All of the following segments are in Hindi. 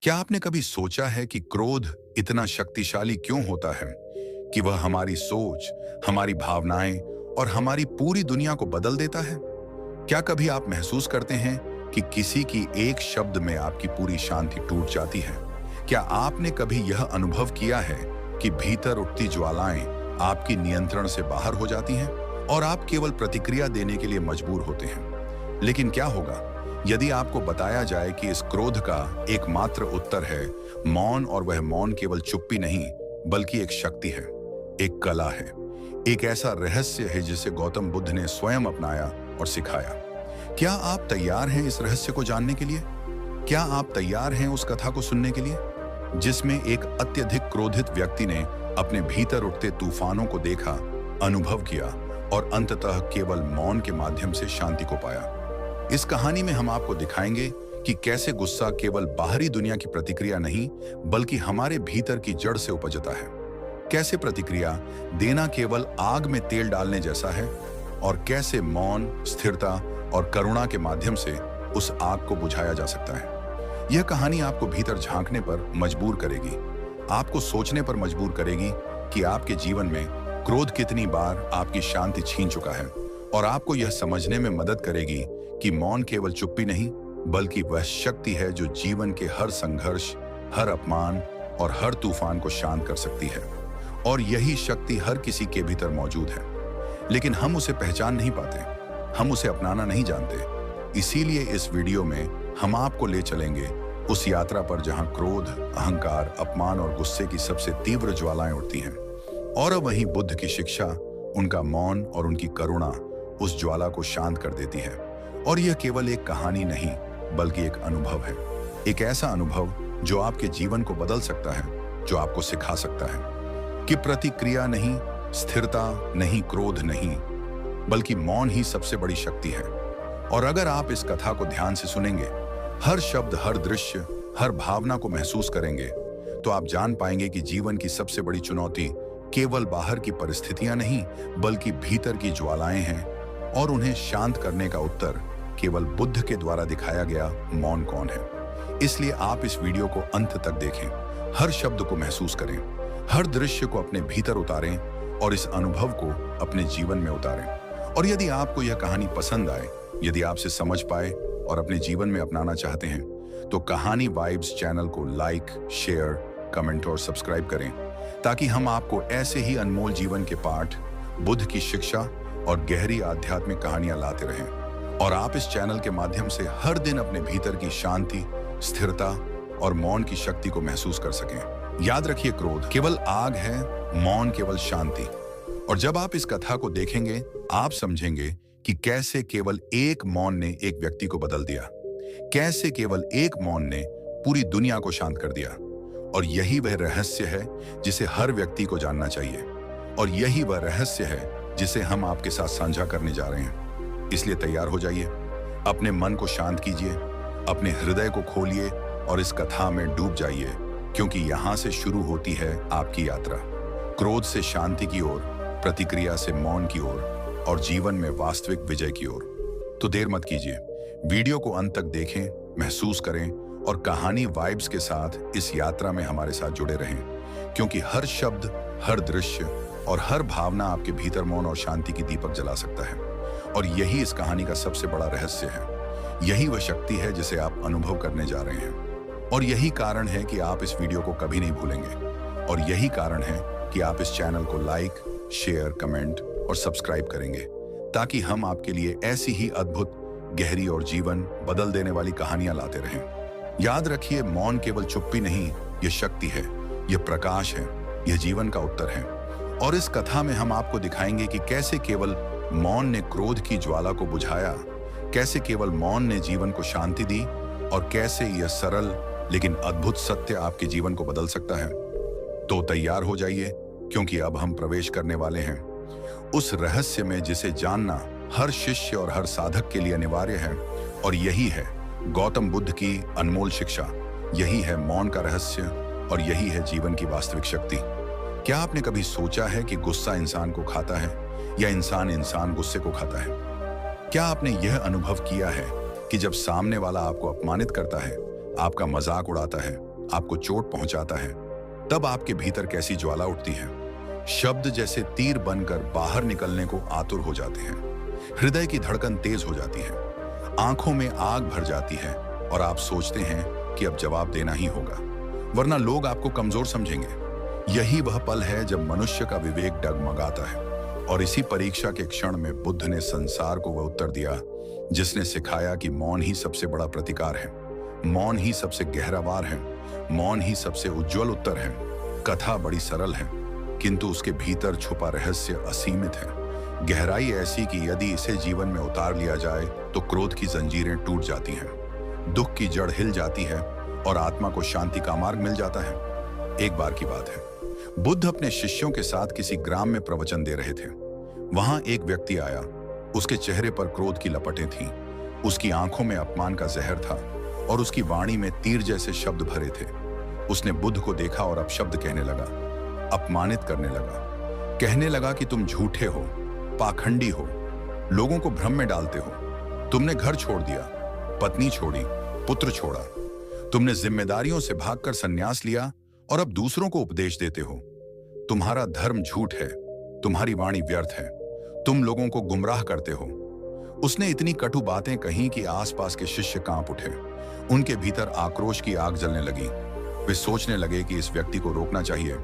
क्या आपने कभी सोचा है कि क्रोध इतना शक्तिशाली क्यों होता है कि वह हमारी सोच, हमारी भावनाएं और हमारी पूरी दुनिया को बदल देता है? क्या कभी आप महसूस करते हैं कि किसी की एक शब्द में आपकी पूरी शांति टूट जाती है? क्या आपने कभी यह अनुभव किया है कि भीतर उठती ज्वालाएं आपकी नियंत्रण से बाहर हो जाती हैं और आप केवल प्रतिक्रिया देने के लिए मजबूर होते हैं? लेकिन क्या होगा यदि आपको बताया जाए कि इस क्रोध का एकमात्र उत्तर है मौन, और वह मौन केवल चुप्पी नहीं बल्कि एक शक्ति है, एक कला है, एक ऐसा रहस्य है जिसे गौतम बुद्ध ने स्वयं अपनाया और सिखाया? क्या आप तैयार हैं इस रहस्य को जानने के लिए? क्या आप तैयार हैं उस कथा को सुनने के लिए जिसमें एक अत्यधिक क्रोधित व्यक्ति ने अपने भीतर उठते तूफानों को देखा, अनुभव किया और अंततः केवल मौन के माध्यम से शांति को पाया? इस कहानी में हम आपको दिखाएंगे कि कैसे गुस्सा केवल बाहरी दुनिया की प्रतिक्रिया नहीं बल्कि हमारे भीतर की जड़ से उपजता है। कैसे प्रतिक्रिया देना केवल आग में तेल डालने जैसा है और कैसे मौन, स्थिरता और करुणा के माध्यम से उस आग को बुझाया जा सकता है। यह कहानी आपको भीतर झांकने पर मजबूर करेगी, आपको सोचने पर मजबूर करेगी कि आपके जीवन में क्रोध कितनी बार आपकी शांति छीन चुका है, और आपको यह समझने में मदद करेगी कि मौन केवल चुप्पी नहीं बल्कि वह शक्ति है जो जीवन के हर संघर्ष, हर अपमान और हर तूफान को शांत कर सकती है। और यही शक्ति हर किसी के भीतर मौजूद है, लेकिन हम उसे पहचान नहीं पाते, हम उसे अपनाना नहीं जानते। इसीलिए इस वीडियो में हम आपको ले चलेंगे उस यात्रा पर जहां क्रोध, अहंकार, अपमान और गुस्से की सबसे तीव्र ज्वालाएं उठती हैं, और वहीं बुद्ध की शिक्षा, उनका मौन और उनकी करुणा उस ज्वाला को शांत कर देती है। और यह केवल एक कहानी नहीं बल्कि एक अनुभव है, एक ऐसा अनुभव जो आपके जीवन को बदल सकता है, जो आपको सिखा सकता है कि प्रतिक्रिया नहीं, स्थिरता नहीं, क्रोध नहीं, बल्कि मौन ही सबसे बड़ी शक्ति है। और अगर आप इस कथा को ध्यान से सुनेंगे, हर शब्द, हर दृश्य, हर भावना को महसूस करेंगे, तो आप जान पाएंगे कि जीवन की सबसे बड़ी चुनौती केवल बाहर की परिस्थितियां नहीं बल्कि भीतर की ज्वालाएं हैं, और उन्हें शांत करने का उत्तर केवल बुद्ध के द्वारा दिखाया गया मौन कौन है। इसलिए आप इस वीडियो को अंत तक देखें, हर शब्द को महसूस करें, हर दृश्य को अपने भीतर उतारें और इस अनुभव को अपने जीवन में उतारें। और यदि आपको यह कहानी पसंद आए, यदि आपसे समझ पाए और अपने जीवन में अपनाना चाहते हैं, तो कहानी वाइब्स चैनल को लाइक, शेयर, कमेंट और सब्सक्राइब करें, ताकि हम आपको ऐसे ही अनमोल जीवन के पाठ, बुद्ध की शिक्षा और गहरी आध्यात्मिक कहानियां लाते रहें। और आप इस चैनल के माध्यम से हर दिन अपने भीतर की शांति, स्थिरता और मौन की शक्ति को महसूस कर सकें। याद रखिए, क्रोध केवल आग है, मौन केवल शांति। और जब आप इस कथा को देखेंगे, आप समझेंगे कि कैसे केवल एक मौन ने एक व्यक्ति को बदल दिया, कैसे केवल एक मौन ने पूरी दुनिया को शांत कर दिया। और यही वह रहस्य है जिसे हर व्यक्ति को जानना चाहिए, और यही वह रहस्य है जिसे हम आपके साथ साझा करने जा रहे हैं। इसलिए तैयार हो जाइए, अपने मन को शांत कीजिए, अपने हृदय को खोलिए और इस कथा में डूब जाइए, क्योंकि यहां से शुरू होती है आपकी यात्रा, क्रोध से शांति की ओर, प्रतिक्रिया से मौन की ओर और जीवन में वास्तविक विजय की ओर। तो देर मत कीजिए, वीडियो को अंत तक देखें, महसूस करें और कहानी वाइब्स के साथ इस यात्रा में हमारे साथ जुड़े रहें, क्योंकि हर शब्द, हर दृश्य और हर भावना आपके भीतर मौन और शांति की दीपक जला सकता है। और यही इस कहानी का सबसे बड़ा रहस्य है, यही वह शक्ति है जिसे आप अनुभव करने जा रहे हैं। और यही कारण है कि आप इस वीडियो को कभी नहीं भूलेंगे, और यही कारण है कि आप इस चैनल को लाइक, शेयर, कमेंट और सब्सक्राइब करेंगे, ताकि हम आपके लिए ऐसी ही अद्भुत, गहरी और जीवन बदल देने वाली कहानियां लाते रहें। याद रखिए, मौन केवल चुप्पी नहीं, यह शक्ति है, यह प्रकाश है, यह जीवन का उत्तर है। और इस कथा में हम आपको दिखाएंगे कि कैसे केवल मौन ने क्रोध की ज्वाला को बुझाया, कैसे केवल मौन ने जीवन को शांति दी, और कैसे यह सरल लेकिन अद्भुत सत्य आपके जीवन को बदल सकता है। तो तैयार हो जाइए, क्योंकि अब हम प्रवेश करने वाले हैं उस रहस्य में जिसे जानना हर शिष्य और हर साधक के लिए अनिवार्य है। और यही है गौतम बुद्ध की अनमोल शिक्षा, यही है मौन का रहस्य, और यही है जीवन की वास्तविक शक्ति। क्या आपने कभी सोचा है कि गुस्सा इंसान को खाता है या इंसान गुस्से को खाता है? क्या आपने यह अनुभव किया है कि जब सामने वाला आपको अपमानित करता है, आपका मजाक उड़ाता है आपको चोट पहुंचाता है, तब आपके भीतर कैसी ज्वाला उठती है। शब्द जैसे तीर बनकर बाहर निकलने को आतुर हो जाते हैं। हृदय की धड़कन तेज हो जाती है, आंखों में आग भर जाती है और आप सोचते हैं कि अब जवाब देना ही होगा, वरना लोग आपको कमजोर समझेंगे। यही वह पल है जब मनुष्य का विवेक डगमगाता है। और इसी परीक्षा के क्षण में बुद्ध ने संसार को वह उत्तर दिया जिसने सिखाया कि मौन ही सबसे बड़ा प्रतिकार है, मौन ही सबसे गहरा वार है, मौन ही सबसे उज्जवल उत्तर है। कथा बड़ी सरल है, किंतु उसके भीतर छुपा रहस्य असीमित है। गहराई ऐसी कि यदि इसे जीवन में उतार लिया जाए तो क्रोध की जंजीरें टूट जाती हैं, दुख की जड़ हिल जाती है और आत्मा को शांति का मार्ग मिल जाता है। एक बार की बात है, बुद्ध अपने शिष्यों के साथ किसी ग्राम में प्रवचन दे रहे थे। वहां एक व्यक्ति आया, उसके चेहरे पर क्रोध की लपटें थीं, उसकी आंखों में अपमान का जहर था और उसकी वाणी में तीर जैसे शब्द भरे थे। उसने बुद्ध को देखा और अपशब्द कहने लगा, अपमानित करने लगा, कहने लगा कि तुम झूठे हो, पाखंडी हो, लोगों को भ्रम में डालते हो। तुमने घर छोड़ दिया, पत्नी छोड़ी, पुत्र छोड़ा, तुमने जिम्मेदारियों से भागकर संन्यास लिया और अब दूसरों को उपदेश देते हो। तुम्हारा धर्म झूठ है, तुम्हारी वाणी व्यर्थ है, तुम लोगों को गुमराह करते हो। उसने इतनी कटु बातें कहीं कि आसपास के शिष्य कांप उठे। उनके भीतर आक्रोश की आग जलने लगी। वे सोचने लगे कि इस व्यक्ति को रोकना चाहिए,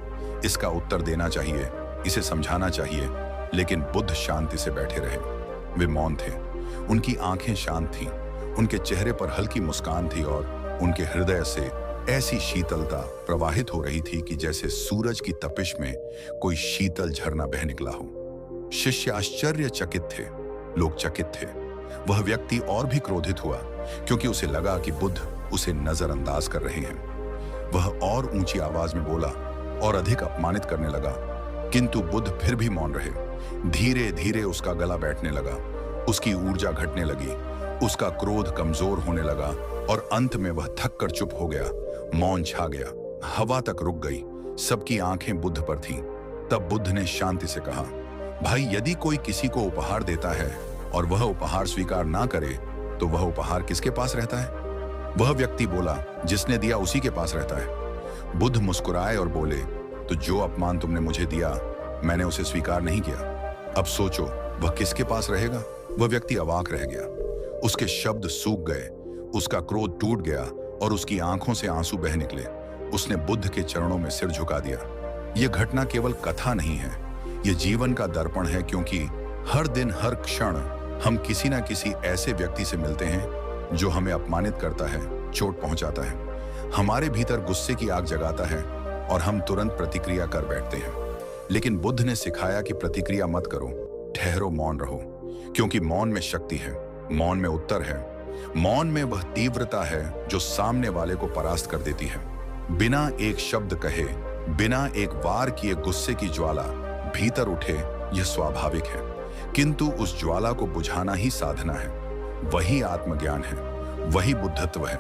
इसका उत्तर देना चाहिए, इसे समझाना चाहिए। लेकिन बुद्ध शांति से बैठे रहे। वे मौन थे, उनकी आंखें शांत थीं, उनके चेहरे पर हल्की मुस्कान थी और उनके हृदय से ऐसी शीतलता प्रवाहित हो रही थी कि जैसे सूरज की तपिश में कोई शीतल झरना बह निकला हो। शिष्य आश्चर्यचकित थे, लोग चकित थे। वह व्यक्ति और भी क्रोधित हुआ क्योंकि उसे लगा कि बुद्ध उसे नजरअंदाज कर रहे हैं। वह और ऊंची आवाज में बोला और अधिक अपमानित करने लगा, किंतु बुद्ध फिर भी मौन रहे। धीरे धीरे उसका गला बैठने लगा, उसकी ऊर्जा घटने लगी, उसका क्रोध कमजोर होने लगा और अंत में वह थक कर चुप हो गया। मौन छा गया, हवा तक रुक गई, सबकी आंखें बुद्ध पर थीं। तब बुद्ध ने शांति से कहा, भाई, यदि कोई किसी को उपहार देता है और वह उपहार स्वीकार ना करे तो वह उपहार किसके पास रहता है? वह व्यक्ति बोला, जिसने दिया उसी के पास रहता है। बुद्ध मुस्कुराए और बोले, तो जो अपमान तुमने मुझे दिया मैंने उसे स्वीकार नहीं किया। अब सोचो वह किसके पास रहेगा? वह व्यक्ति अवाक रह गया, उसके शब्द सूख गए, उसका क्रोध टूट गया और उसकी आंखों से आंसू बह निकले। उसने बुद्ध के चरणों में सिर झुका दिया। यह घटना केवल कथा नहीं है, यह जीवन का दर्पण है, क्योंकि हर दिन हर क्षण हम किसी न किसी ऐसे व्यक्ति से मिलते हैं जो हमें अपमानित करता है, चोट पहुंचाता है, हमारे भीतर गुस्से की आग जगाता है और हम तुरंत प्रतिक्रिया कर बैठते हैं। लेकिन बुद्ध ने सिखाया कि प्रतिक्रिया मत करो, ठहरो, मौन रहो, क्योंकि मौन में शक्ति है, मौन में उत्तर है, मौन में वह तीव्रता है जो सामने वाले को परास्त कर देती है। बिना एक शब्द कहे, बिना एक वार किए गुस्से की ज्वाला भीतर उठे, यह स्वाभाविक है, किंतु उस ज्वाला को बुझाना ही साधना है। वही आत्मज्ञान है, वही बुद्धत्व है।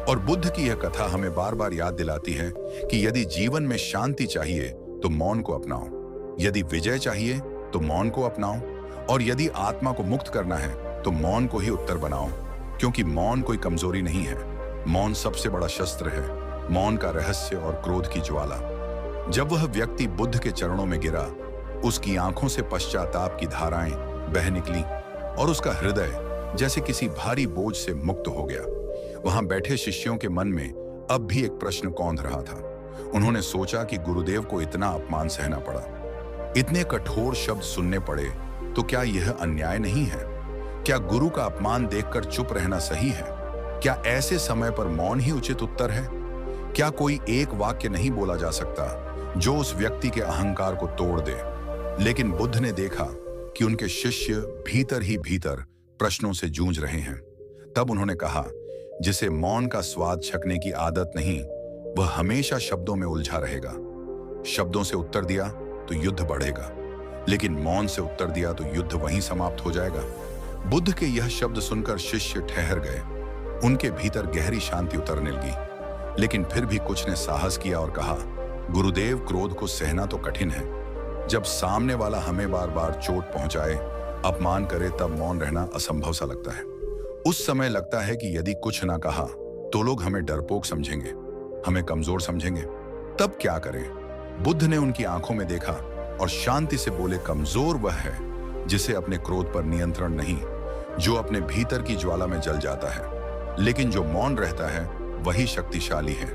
और बुद्ध की यह कथा हमें बार बार याद दिलाती है कि यदि जीवन में शांति चाहिए तो मौन को अपनाओ, यदि विजय चाहिए तो मौन को अपनाओ, और यदि आत्मा को मुक्त करना है तो मौन को ही उत्तर बनाओ, क्योंकि मौन कोई कमजोरी नहीं है, मौन सबसे बड़ा शस्त्र है, मौन का रहस्य और क्रोध की ज्वाला। जब वह व्यक्ति बुद्ध के चरणों में गिरा, उसकी आंखों से पश्चाताप की धाराएं बह निकली और उसका हृदय जैसे किसी भारी बोझ से मुक्त हो गया। वहां बैठे शिष्यों के मन में अब भी एक प्रश्न कौंध रहा था। उन्होंने सोचा कि गुरुदेव को इतना अपमान सहना पड़ा, इतने कठोर शब्द सुनने पड़े, तो क्या यह अन्याय नहीं है? क्या गुरु का अपमान देखकर चुप रहना सही है? क्या ऐसे समय पर मौन ही उचित उत्तर है? क्या कोई एक वाक्य नहीं बोला जा सकता जो उस व्यक्ति के अहंकार को तोड़ दे? लेकिन बुद्ध ने देखा कि उनके शिष्य भीतर ही भीतर प्रश्नों से जूझ रहे हैं। तब उन्होंने कहा, जिसे मौन का स्वाद छकने की आदत नहीं, वह हमेशा शब्दों में उलझा रहेगा। शब्दों से उत्तर दिया तो युद्ध बढ़ेगा, लेकिन मौन से उत्तर दिया तो युद्ध वहीं समाप्त हो जाएगा। बुद्ध के यह शब्द सुनकर शिष्य ठहर गए, उनके भीतर गहरी शांति उतरने लगी। लेकिन फिर भी कुछ ने साहस किया और कहा, गुरुदेव, क्रोध को सहना तो कठिन है। जब सामने वाला हमें बार बार चोट पहुंचाए, अपमान करे, तब मौन रहना असंभव सा लगता है। उस समय लगता है कि यदि कुछ ना कहा तो लोग हमें डरपोक समझेंगे। हमें कमजोर समझेंगे। तब क्या करें? बुद्ध ने उनकी आंखों में देखा और शांति से बोले, कमजोर वह है जिसे अपने क्रोध पर नियंत्रण नहीं, जो अपने भीतर की ज्वाला में जल जाता है। लेकिन जो मौन रहता है वही शक्तिशाली है,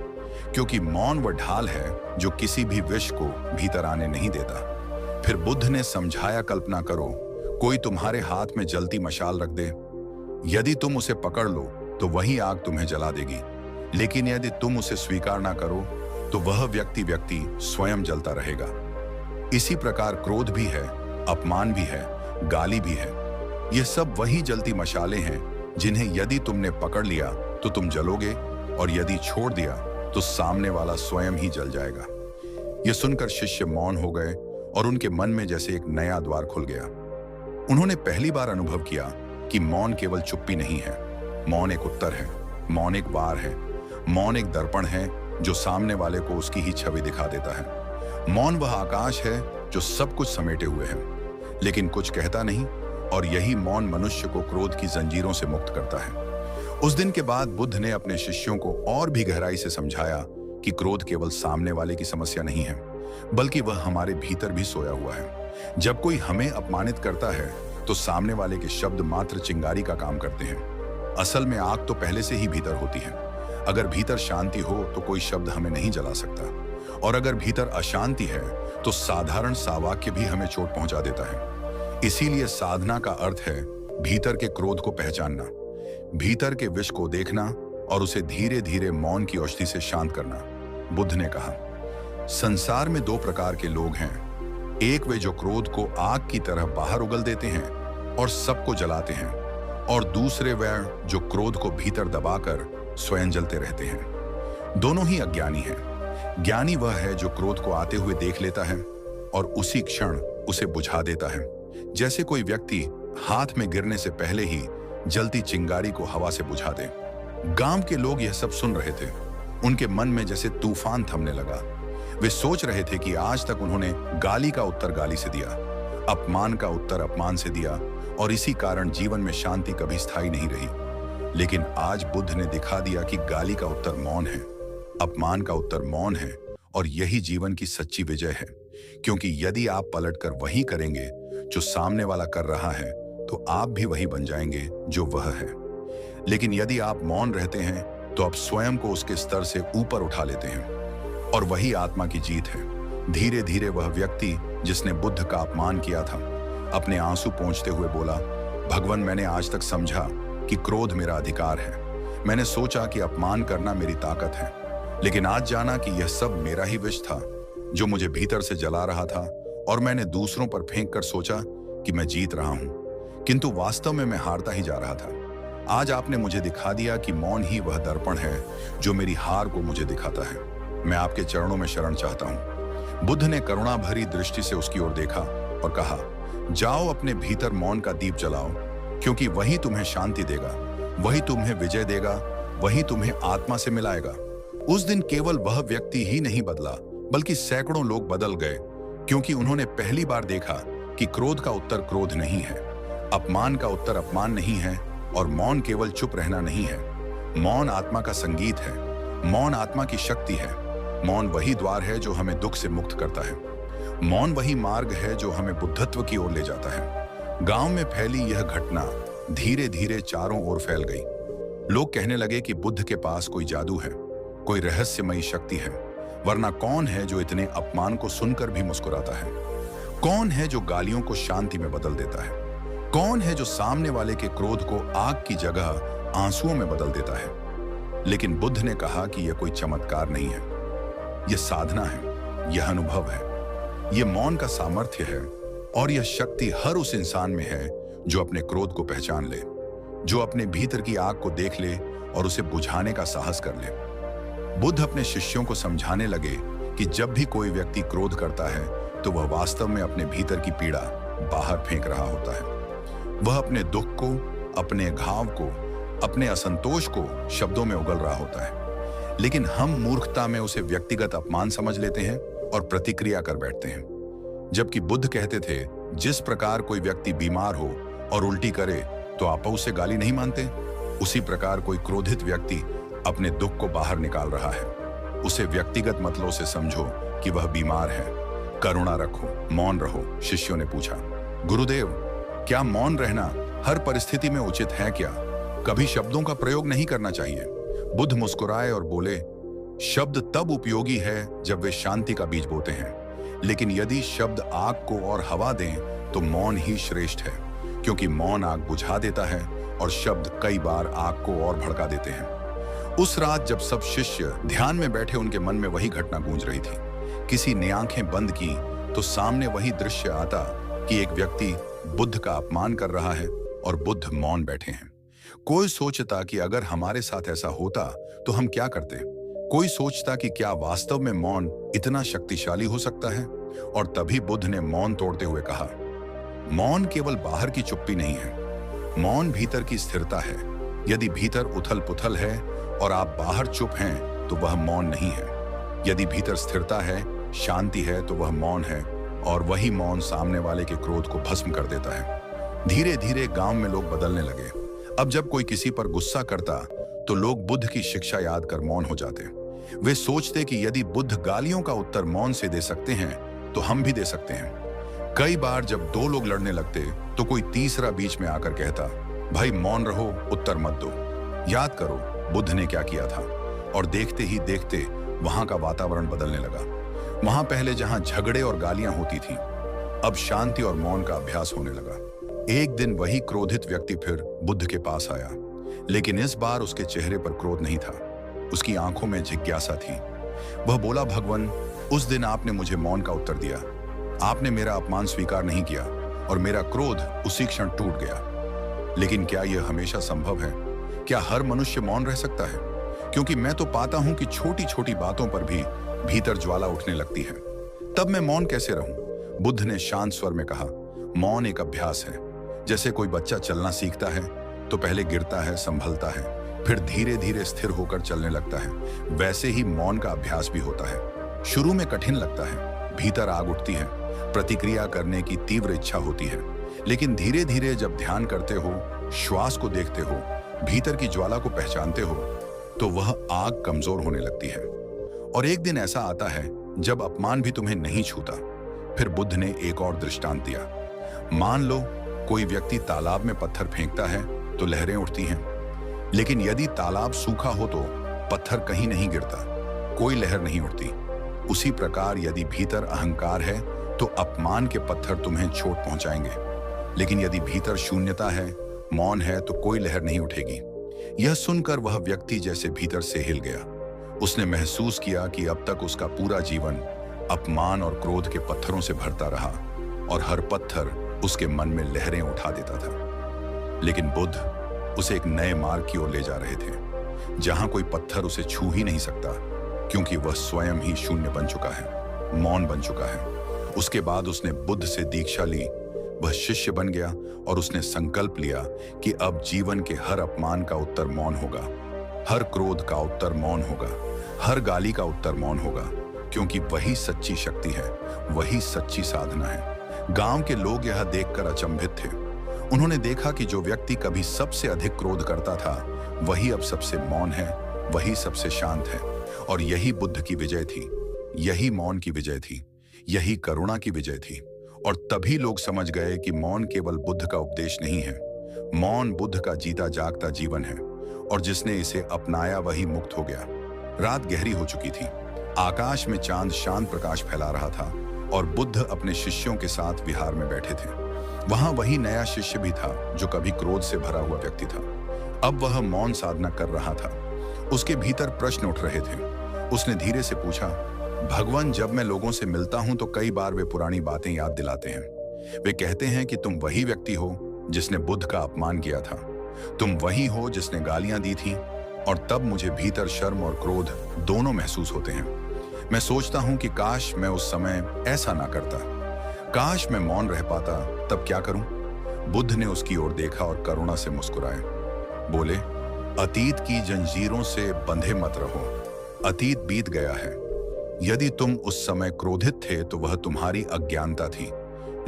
क्योंकि मौन वह ढाल है जो किसी भी विष को भीतर आने नहीं देता। फिर बुद्ध ने समझाया, कल्पना करो कोई तुम्हारे हाथ में जलती मशाल रख दे। यदि तुम उसे पकड़ लो तो वही आग तुम्हें जला देगी, लेकिन यदि तुम उसे स्वीकार ना करो तो वह व्यक्ति स्वयं जलता रहेगा। इसी प्रकार क्रोध भी है, अपमान भी है, गाली भी है। ये सब वही जलती मशालें हैं जिन्हें यदि तुमने पकड़ लिया तो तुम जलोगे, और यदि छोड़ दिया तो सामने वाला स्वयं ही जल जाएगा। यह सुनकर शिष्य मौन हो गए और उनके मन में जैसे एक नया द्वार खुल गया। उन्होंने पहली बार अनुभव किया कि मौन केवल चुप्पी नहीं है, मौन एक उत्तर है, मौन एक वार है, मौन एक दर्पण है जो सामने वाले को उसकी ही छवि दिखा देता है। मौन वह आकाश है जो सब कुछ समेटे हुए है लेकिन कुछ कहता नहीं, और यही मौन मनुष्य को क्रोध की जंजीरों से मुक्त करता है। उस दिन के बाद बुद्ध ने अपने शिष्यों को और भी गहराई से समझाया कि क्रोध केवल सामने वाले की समस्या नहीं है, बल्कि वह हमारे भीतर भी सोया हुआ है। जब कोई हमें अपमानित करता है तो सामने वाले के शब्द मात्र चिंगारी का काम करते हैं। असल में आग तो पहले से ही भीतर होती है। अगर भीतर शांति हो तो कोई शब्द हमें नहीं जला सकता, और अगर भीतर अशांति है तो साधारण सा वाक्य भी हमें चोट पहुंचा देता है। इसीलिए साधना का अर्थ है भीतर के क्रोध को पहचानना, भीतर के विष को देखना और उसे धीरे धीरे मौन की औषधि से शांत करना। बुद्ध ने कहा, संसार में दो प्रकार के लोग हैं, एक वे जो क्रोध को आग की तरह बाहर उगल देते हैं और सबको जलाते हैं, और दूसरे वे जो क्रोध को भीतर दबाकर स्वयं जलते रहते हैं। दोनों ही अज्ञानी हैं। ज्ञानी वह है जो क्रोध को आते हुए देख लेता है और उसी क्षण उसे बुझा देता है, जैसे कोई व्यक्ति हाथ में गिरने से पहले ही जलती चिंगारी को हवा से बुझा दे। गांव के लोग यह सब सुन रहे थे। उनके मन में जैसे तूफान थमने लगा। वे सोच रहे थे कि आज तक उन्होंने गाली का उत्तर गाली से दिया, अपमान का उत्तर अपमान से दिया, और इसी कारण जीवन में शांति कभी स्थायी नहीं रही। लेकिन आज बुद्ध ने दिखा दिया कि गाली का उत्तर मौन है, अपमान का उत्तर मौन है, और यही जीवन की सच्ची विजय है। क्योंकि यदि आप पलटकर वही करेंगे जो सामने वाला कर रहा है तो आप भी वही बन जाएंगे जो वह है। लेकिन यदि आप मौन रहते हैं तो आप स्वयं को उसके स्तर से ऊपर उठा लेते हैं, और वही आत्मा की जीत है। धीरे धीरे वह व्यक्ति जिसने बुद्ध का अपमान किया था अपने आंसू पोंछते हुए बोला, भगवान, मैंने आज तक समझा कि क्रोध मेरा अधिकार है। मैंने सोचा कि अपमान करना मेरी ताकत है, लेकिन आज जाना कि यह सब मेरा ही विष था जो मुझे भीतर से जला रहा था, और मैंने दूसरों पर फेंक कर सोचा कि मैं जीत रहा हूं, किंतु वास्तव में मैं हारता ही जा रहा था। आज आपने मुझे दिखा दिया कि मौन ही वह दर्पण है जो मेरी हार को मुझे दिखाता है। मैं आपके चरणों में शरण चाहता हूं। बुद्ध ने करुणा भरी दृष्टि से उसकी ओर देखा और कहा, जाओ अपने भीतर मौन का दीप जलाओ, क्योंकि वही तुम्हें शांति देगा, वही तुम्हें विजय देगा, वही तुम्हें आत्मा से मिलाएगा। उस दिन केवल वह व्यक्ति ही नहीं बदला, बल्कि सैकड़ों लोग बदल गए, क्योंकि उन्होंने पहली बार देखा कि क्रोध का उत्तर क्रोध नहीं है, अपमान का उत्तर अपमान नहीं है, और मौन केवल चुप रहना नहीं है। मौन आत्मा का संगीत है, मौन आत्मा की शक्ति है। मौन वही द्वार है जो हमें दुख से मुक्त करता है। मौन वही मार्ग है जो हमें बुद्धत्व की ओर ले जाता है। गांव में फैली यह घटना धीरे धीरे चारों ओर फैल गई। लोग कहने लगे कि बुद्ध के पास कोई जादू है, कोई रहस्यमयी शक्ति है, वरना कौन है जो इतने अपमान को सुनकर भी मुस्कुराता है? कौन है जो गालियों को शांति में बदल देता है? कौन है जो सामने वाले के क्रोध को आग की जगह आंसुओं में बदल देता है? लेकिन बुद्ध ने कहा कि यह कोई चमत्कार नहीं है, यह साधना है, यह अनुभव है, यह मौन का सामर्थ्य है, और यह शक्ति हर उस इंसान में है जो अपने क्रोध को पहचान ले, जो अपने भीतर की आग को देख ले और उसे बुझाने का साहस कर ले। बुद्ध अपने शिष्यों को समझाने लगे कि जब भी कोई व्यक्ति क्रोध करता है तो वह वास्तव में अपने भीतर की पीड़ा बाहर फेंक रहा होता है। वह अपने दुख को, अपने घाव को, अपने असंतोष को शब्दों में उगल रहा होता है। लेकिन हम मूर्खता में उसे व्यक्तिगत अपमान समझ लेते हैं और प्रतिक्रिया कर बैठते हैं। जबकि बुद्ध कहते थे, जिस प्रकार कोई व्यक्ति बीमार हो और उल्टी करे तो आप उसे गाली नहीं मानते, उसी प्रकार कोई क्रोधित व्यक्ति अपने दुख को बाहर निकाल रहा है, उसे व्यक्तिगत मतलों से समझो कि वह बीमार है। करुणा रखो, मौन रहो। शिष्यों ने पूछा, गुरुदेव, क्या मौन रहना हर परिस्थिति में उचित है क्या? कभी शब्दों का प्रयोग नहीं करना चाहिए। बुद्ध मुस्कुराए और बोले, शब्द तब उपयोगी है जब वे शांति का बीज बोते हैं, लेकिन यदि शब्द आग को और हवा दें तो मौन ही श्रेष्ठ है, क्योंकि मौन आग बुझा देता है और शब्द कई बार आग को और भड़का देते हैं। उस रात जब सब शिष्य ध्यान में बैठे, उनके मन में वही घटना गूंज रही थी। किसी ने आंखें बंद की तो सामने वही दृश्य आता कि एक व्यक्ति बुद्ध का अपमान कर रहा है और बुद्ध मौन बैठे हैं। कोई सोचता कि अगर हमारे साथ ऐसा होता तो हम क्या करते। कोई सोचता कि क्या वास्तव में मौन इतना शक्तिशाली हो सकता है। और तभी बुद्ध ने मौन तोड़ते हुए कहा, मौन केवल बाहर की चुप्पी नहीं है, मौन भीतर की स्थिरता है। यदि भीतर उथल पुथल है और आप बाहर चुप हैं तो वह मौन नहीं है। यदि भीतर स्थिरता है, शांति है, तो वह मौन है, और वही मौन सामने वाले के क्रोध को भस्म कर देता है। धीरे धीरे गांव में लोग बदलने लगे। अब जब कोई किसी पर गुस्सा करता तो लोग बुद्ध की शिक्षा याद कर मौन हो जाते। वे सोचते कि यदि बुद्ध गालियों का उत्तर मौन से दे सकते हैं तो हम भी दे सकते हैं। कई बार जब दो लोग लड़ने लगते तो कोई तीसरा बीच में आकर कहता, भाई मौन रहो, उत्तर मत दो। याद करो बुद्ध ने क्या किया था। और देखते ही देखते वहां का वातावरण बदलने लगा। वहां पहले जहां झगड़े और गालियां होती थीं, अब शांति और मौन का अभ्यास होने लगा। एक दिन वही क्रोधित व्यक्ति फिर बुद्ध के पास आया, लेकिन इस बार उसके चेहरे पर क्रोध नहीं था, उसकी आंखों में जिज्ञासा थी। वह बोला, भगवान, उस दिन आपने मुझे मौन का उत्तर दिया, आपने मेरा अपमान स्वीकार नहीं किया और मेरा क्रोध उसी क्षण टूट गया। लेकिन क्या यह हमेशा संभव है? क्या हर मनुष्य मौन रह सकता है? क्योंकि मैं तो पाता हूं कि छोटी छोटी बातों पर भी भीतर ज्वाला उठने लगती है। तब मैं मौन कैसे रहूं? बुद्ध ने शांत स्वर में कहा, मौन एक अभ्यास है। जैसे कोई बच्चा चलना सीखता है तो पहले गिरता है, संभलता है, फिर धीरे धीरे स्थिर होकर चलने लगता है। वैसे ही मौन का अभ्यास भी होता है। शुरू में कठिन लगता है, भीतर आग उठती है, प्रतिक्रिया करने की तीव्र इच्छा होती है, लेकिन धीरे धीरे जब ध्यान करते हो, श्वास को देखते हो, भीतर की ज्वाला को पहचानते हो, तो वह आग कमजोर होने लगती है। और एक दिन ऐसा आता है जब अपमान भी तुम्हें नहीं छूता। फिर बुद्ध ने एक और दृष्टांत दिया। मान लो कोई व्यक्ति तालाब में पत्थर फेंकता है तो लहरें उठती हैं, लेकिन यदि तालाब सूखा हो तो पत्थर कहीं नहीं गिरता, कोई लहर नहीं उठती। उसी प्रकार यदि भीतर अहंकार है तो अपमान के पत्थर तुम्हें चोट पहुंचाएंगे, लेकिन यदि भीतर शून्यता है, मौन है, तो कोई लहर नहीं उठेगी। यह सुनकर वह व्यक्ति जैसे भीतर से हिल गया। उसने महसूस किया कि अब तक उसका पूरा जीवन अपमान और क्रोध के पत्थरों से भरता रहा और हर पत्थर उसके मन में लहरें उठा देता था। लेकिन बुद्ध उसे एक नए मार्ग की ओर ले जा रहे थे, जहां कोई पत्थर उसे छू ही नहीं सकता, क्योंकि वह स्वयं ही शून्य बन चुका है, मौन बन चुका है। उसके बाद उसने बुद्ध से दीक्षा ली, वह शिष्य बन गया और उसने संकल्प लिया कि अब जीवन के हर अपमान का उत्तर मौन होगा, हर क्रोध का उत्तर मौन होगा, हर गाली का उत्तर मौन होगा, क्योंकि वही सच्ची शक्ति है, वही सच्ची साधना है। गांव के लोग यह देखकर अचंभित थे। उन्होंने देखा कि जो व्यक्ति कभी सबसे अधिक क्रोध करता था, वही अब सबसे मौन है, वही सबसे शांत है। और यही बुद्ध की विजय थी, यही मौन की विजय थी, यही करुणा की विजय थी। और तभी लोग समझ गए कि मौन केवल बुद्ध का उपदेश नहीं है, मौन बुद्ध का जीता जागता जीवन है, और जिसने इसे अपनाया वही मुक्त हो गया। रात गहरी हो चुकी थी, आकाश में चांद शांत प्रकाश फैला रहा था और बुद्ध अपने शिष्यों के साथ विहार में बैठे थे। वहां वही नया शिष्य भी था जो कभी क्रोध से भरा हुआ व्यक्ति था। अब वह मौन साधना कर रहा था। उसके भीतर प्रश्न उठ रहे थे। उसने धीरे से पूछा, भगवान, जब मैं लोगों से मिलता हूं तो कई बार वे पुरानी बातें याद दिलाते हैं। वे कहते हैं कि तुम वही व्यक्ति हो जिसने बुद्ध का अपमान किया था, तुम वही हो जिसने गालियां दी थी, और तब मुझे भीतर शर्म और क्रोध दोनों महसूस होते हैं। मैं सोचता हूं कि काश मैं उस समय ऐसा ना करता, काश मैं मौन रह पाता, तब क्या करूं? बुद्ध ने उसकी ओर देखा और करुणा से मुस्कुराए, बोले, अतीत की जंजीरों से बंधे मत रहो, अतीत बीत गया है। यदि तुम उस समय क्रोधित थे तो वह तुम्हारी अज्ञानता थी,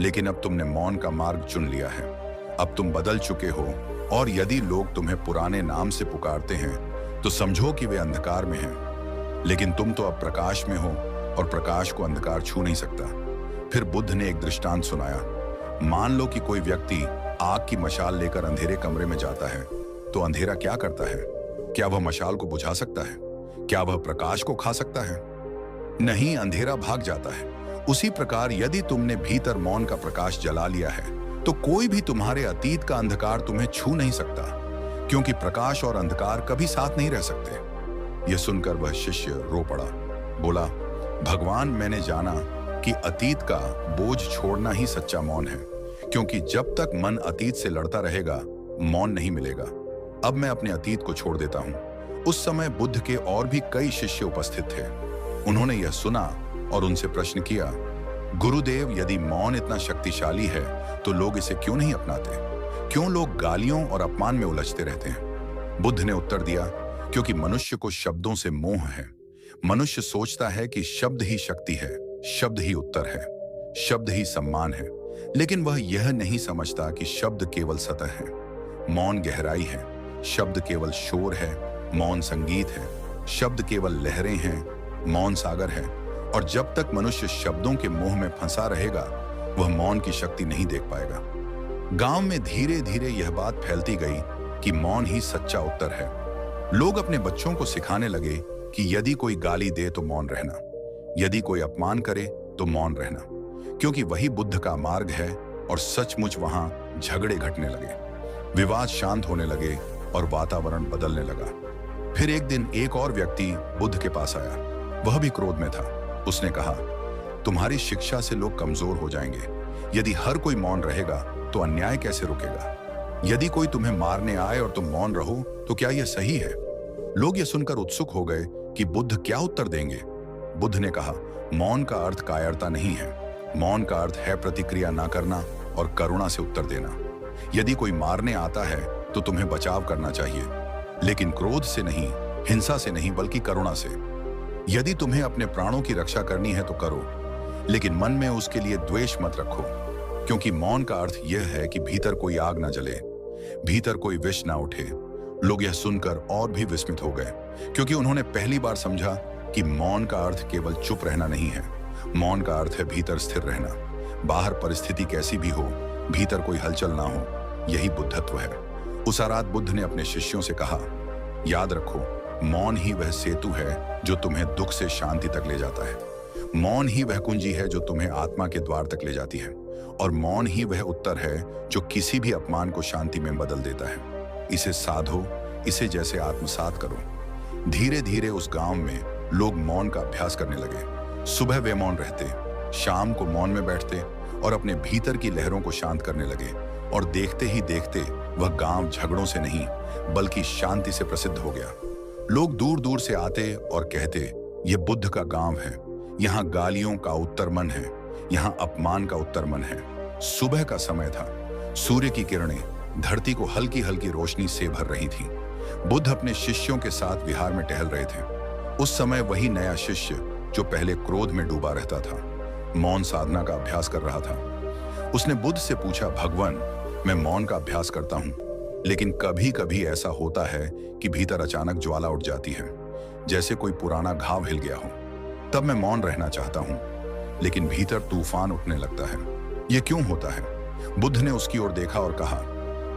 लेकिन अब तुमने मौन का मार्ग चुन लिया है। अब तुम बदल चुके हो, और यदि लोग तुम्हें पुराने नाम से पुकारते हैं तो समझो कि वे अंधकार में हैं। लेकिन तुम तो अब प्रकाश में हो और प्रकाश को अंधकार छू नहीं सकता। फिर बुद्ध ने एक दृष्टांत सुनाया। मान लो कि कोई व्यक्ति आग की मशाल लेकर अंधेरे कमरे में जाता है, तो अंधेरा क्या करता है? क्या वह मशाल को बुझा सकता है? क्या वह प्रकाश को खा सकता है? नहीं, अंधेरा भाग जाता है। उसी प्रकार यदि तुमने भीतर मौन का प्रकाश जला लिया है, तो कोई भी तुम्हारे अतीत का अंधकार तुम्हें छू नहीं सकता, क्योंकि प्रकाश और अंधकार कभी साथ नहीं रह सकते। यह सुनकर वह शिष्य रो पड़ा। बोला, भगवान, मैंने जाना कि अतीत का बोझ छोड़ना ही सच्चा मौन है, क्योंकि जब तक मन अतीत से लड़ता रहेगा, मौन नहीं मिलेगा। अब मैं अपने अतीत को छोड़ देता हूं। उस समय बुद्ध के और भी कई शिष्य उपस्थित थे। उन्होंने यह सुना और उनसे प्रश्न किया, गुरुदेव, यदि मौन इतना शक्तिशाली है तो लोग इसे क्यों नहीं अपनाते? क्यों लोग गालियों और अपमान में उलझते रहते हैं? बुद्ध ने उत्तर दिया, क्योंकि मनुष्य को शब्दों से मोह है। मनुष्य सोचता है कि शब्द ही शक्ति है, शब्द ही उत्तर है, शब्द ही सम्मान है, लेकिन वह यह नहीं समझता कि शब्द केवल सतह है, मौन गहराई है, शब्द केवल शोर है, मौन संगीत है, शब्द केवल लहरें हैं, मौन सागर है। और जब तक मनुष्य शब्दों के मोह में फंसा रहेगा, वह मौन की शक्ति नहीं देख पाएगा। गांव में धीरे धीरे यह बात फैलती गई कि मौन ही सच्चा उत्तर है। लोग अपने बच्चों को सिखाने लगे कि यदि कोई गाली दे तो मौन रहना, यदि कोई अपमान करे तो मौन रहना, क्योंकि वही बुद्ध का मार्ग है। और सचमुच वहां झगड़े घटने लगे, विवाद शांत होने लगे और वातावरण बदलने लगा। फिर एक दिन एक और व्यक्ति बुद्ध के पास आया। वह भी क्रोध में था। उसने कहा, तुम्हारी शिक्षा से लोग कमजोर हो जाएंगे। यदि हर कोई मौन रहेगा तो अन्याय कैसे रुकेगा? यदि कोई तुम्हें मारने आए और तुम मौन रहो तो क्या यह सही है? लोग यह सुनकर उत्सुक हो गए कि बुद्ध क्या उत्तर देंगे। बुद्ध ने कहा, मौन का अर्थ कायरता नहीं है। मौन का अर्थ है प्रतिक्रिया ना करना और करुणा से उत्तर देना। यदि कोई मारने आता है तो तुम्हें बचाव करना चाहिए, लेकिन क्रोध से नहीं, हिंसा से नहीं, बल्कि करुणा से। यदि तुम्हें अपने प्राणों की रक्षा करनी है तो करो, लेकिन मन में उसके लिए द्वेष मत रखो, क्योंकि मौन का अर्थ यह है कि भीतर कोई आग ना जले, भीतर कोई विष ना उठे। लोग यह सुनकर और भी विस्मित हो गए, क्योंकि उन्होंने पहली बार समझा कि मौन का अर्थ केवल चुप रहना नहीं है। मौन का अर्थ है भीतर स्थिर रहना। बाहर परिस्थिति कैसी भी हो, भीतर कोई हलचल ना हो, यही बुद्धत्व है। उस रात बुद्ध ने अपने शिष्यों से कहा, याद रखो, मौन ही वह सेतु है जो तुम्हें दुख से शांति तक ले जाता है। मौन ही वह कुंजी है जो तुम्हें आत्मा के द्वार तक ले जाती है, और मौन ही वह उत्तर है जो किसी भी अपमान को शांति में बदल देता है। इसे साधो, इसे जैसे आत्मसात करो। धीरे धीरे उस गांव में लोग मौन का अभ्यास करने लगे। सुबह वे मौन रहते, शाम को मौन में बैठते और अपने भीतर की लहरों को शांत करने लगे। और देखते ही देखते वह गांव झगड़ों से नहीं बल्कि शांति से प्रसिद्ध हो गया। लोग दूर दूर से आते और कहते, यह बुद्ध का गांव है, यहाँ गालियों का उत्तर मन है, यहाँ अपमान का उत्तर मन है। सुबह का समय था, सूर्य की किरणें धरती को हल्की हल्की रोशनी से भर रही थीं। बुद्ध अपने शिष्यों के साथ विहार में टहल रहे थे। उस समय वही नया शिष्य जो पहले क्रोध में डूबा रहता था, मौन साधना का अभ्यास कर रहा था। उसने बुद्ध से पूछा, भगवान, मैं मौन का अभ्यास करता हूँ, लेकिन कभी कभी ऐसा होता है कि भीतर अचानक ज्वाला उठ जाती है, जैसे कोई पुराना घाव हिल गया हो। तब मैं मौन रहना चाहता हूँ, लेकिन भीतर तूफान उठने लगता है। यह क्यों होता है? बुद्ध ने उसकी ओर देखा और कहा,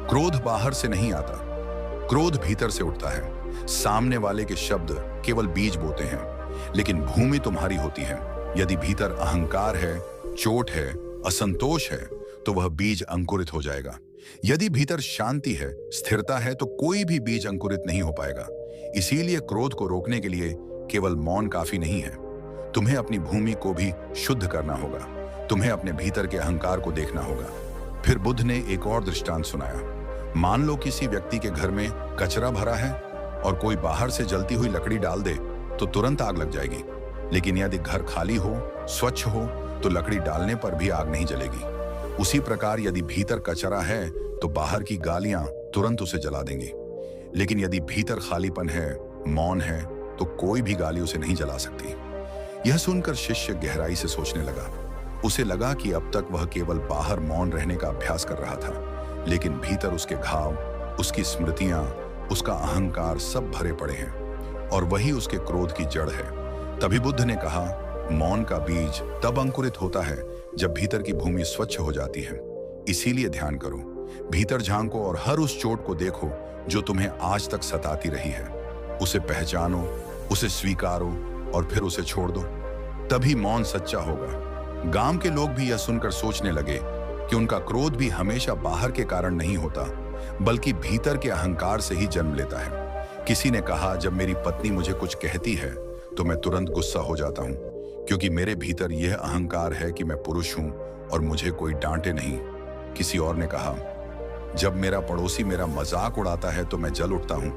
क्रोध बाहर से नहीं आता, क्रोध भीतर से उठता है। सामने वाले के शब्द केवल बीज बोते हैं, लेकिन भूमि तुम्हारी होती है। यदि भीतर अहंकार है, चोट है, असंतोष है, तो वह बीज अंकुरित हो जाएगा। यदि भीतर शांति है, स्थिरता है, तो कोई भी बीज अंकुरित नहीं हो पाएगा। इसीलिए क्रोध को रोकने के लिए केवल मौन काफी नहीं है। तुम्हें अपनी भूमि को भी शुद्ध करना होगा। तुम्हें अपने भीतर के अहंकार को देखना होगा। फिर बुद्ध ने एक और दृष्टांत सुनाया। मान लो किसी व्यक्ति के घर में कचरा भरा है और कोई बाहर से जलती हुई लकड़ी डाल दे तो तुरंत आग लग जाएगी, लेकिन यदि घर खाली हो, स्वच्छ हो, तो लकड़ी डालने पर भी आग नहीं जलेगी। उसी प्रकार यदि भीतर कचरा है तो बाहर की गालियां तुरंत उसे जला देंगी, लेकिन यदि भीतर खालीपन है, मौन है, तो कोई भी गाली उसे नहीं जला सकती। यह सुनकर शिष्य गहराई से सोचने लगा। उसे लगा कि अब तक वह केवल बाहर मौन रहने का अभ्यास कर रहा था, लेकिन भीतर उसके घाव, उसकी स्मृतियां, उसका अहंकार सब भरे पड़े हैं। और वही उसके क्रोध की जड़ है। तभी बुद्ध ने कहा, मौन का बीज तब अंकुरित होता है जब भीतर की भूमि स्वच्छ हो जाती है। इसीलिए ध्यान करो, भीतर झांको और हर उस चोट को देखो जो तुम्हें आज तक सताती रही है। उसे पहचानो, उसे स्वीकारो और फिर उसे छोड़ दो। तभी मौन सच्चा होगा। गांव के लोग भी यह सुनकर सोचने लगे कि उनका क्रोध भी हमेशा बाहर के कारण नहीं होता, बल्कि भीतर के अहंकार से ही जन्म लेता है। किसी ने कहा, जब मेरी पत्नी मुझे कुछ कहती है तो मैं तुरंत गुस्सा हो जाता हूं, क्योंकि मेरे भीतर यह अहंकार है कि मैं पुरुष हूं और मुझे कोई डांटे नहीं। किसी और ने कहा, जब मेरा पड़ोसी मेरा मजाक उड़ाता है तो मैं जल उठता हूं,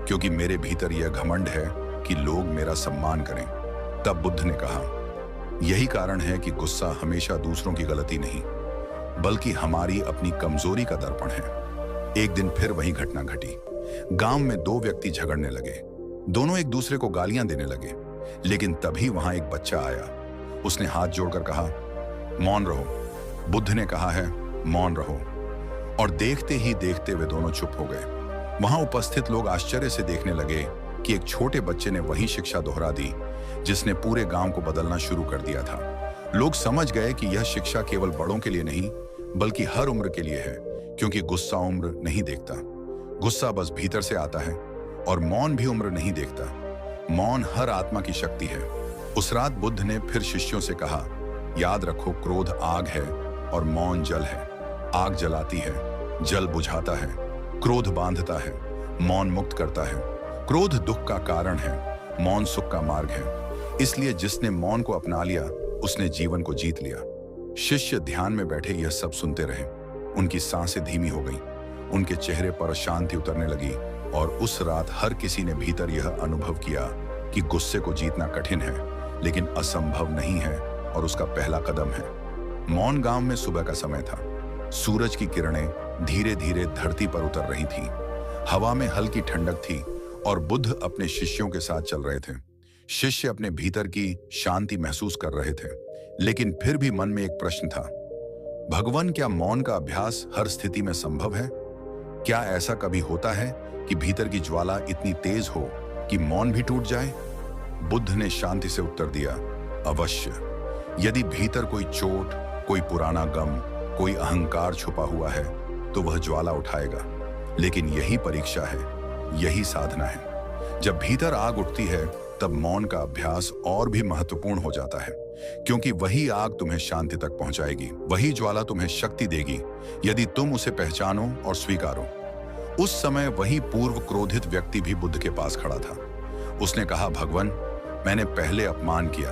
क्योंकि मेरे भीतर यह घमंड है कि लोग मेरा सम्मान करें। तब बुद्ध ने कहा, यही कारण है कि गुस्सा हमेशा दूसरों की गलती नहीं, बल्कि हमारी अपनी कमजोरी का दर्पण है। एक दिन फिर वही घटना घटी। गांव में दो व्यक्ति झगड़ने लगे। दोनों एक दूसरे को गालियां देने लगे, लेकिन तभी वहां एक बच्चा आया। उसने हाथ जोड़कर कहा, मौन रहो। बुद्ध ने कहा है, मौन रहो। और देखते ही देखते वे दोनों चुप हो गए। वहां उपस्थित लोग आश्चर्य से देखने लगे कि एक छोटे बच्चे ने वही शिक्षा दोहरा दी जिसने पूरे गांव को बदलना शुरू कर दिया था। लोग समझ गए कि यह शिक्षा केवल बड़ों के लिए नहीं, बल्कि हर उम्र के लिए है, क्योंकि गुस्सा उम्र नहीं देखता। गुस्सा बस भीतर से आता है, और मौन भी उम्र नहीं देखता। मौन हर आत्मा की शक्ति है। उस रात बुद्ध ने फिर शिष्यों से कहा, याद रखो, क्रोध आग है और मौन जल है। आग जलाती है, जल बुझाता है, क्रोध बांधता है, मौन मुक्त करता है। क्रोध दुख का कारण है, मौन सुख का मार्ग है। इसलिए जिसने मौन को अपना लिया, उसने जीवन को जीत लिया। शिष्य ध्यान में बैठे यह सब सुनते रहे। उनकी सांसें धीमी हो गईं, उनके चेहरे पर शांति उतरने लगी, और उस रात हर किसी ने भीतर यह अनुभव किया कि गुस्से को जीतना कठिन है, लेकिन असंभव नहीं है, और उसका पहला कदम है। मौन गांव में सुबह का समय था। सूरज की किरणें धीरे धीरे धरती पर उतर रही थीं। हवा में हल्की ठंडक थी, और बुद्ध अपने शिष्यों के साथ चल रहे थे। शिष्य अपने भीतर की शांति महसूस कर रहे थे, लेकिन फिर भी मन में एक प्रश्न था, भगवान, क्या मौन का अभ्यास हर स्थिति में संभव है? क्या ऐसा कभी होता है कि भीतर की ज्वाला इतनी तेज हो कि मौन भी टूट जाए? बुद्ध ने शांति से उत्तर दिया, अवश्य। यदि भीतर कोई चोट, कोई पुराना गम, कोई अहंकार छुपा हुआ है, तो वह ज्वाला उठाएगा। लेकिन यही परीक्षा है, यही साधना है। जब भीतर आग उठती है, तब मौन का अभ्यास और भी महत्वपूर्ण हो जाता है, क्योंकि वही आग तुम्हें शांति तक पहुंचाएगी, वही ज्वाला तुम्हें शक्ति देगी, यदि तुम उसे पहचानो और स्वीकारो। उस समय वही पूर्व क्रोधित व्यक्ति भी बुद्ध के पास खड़ा था। उसने कहा, भगवान, मैंने पहले अपमान किया,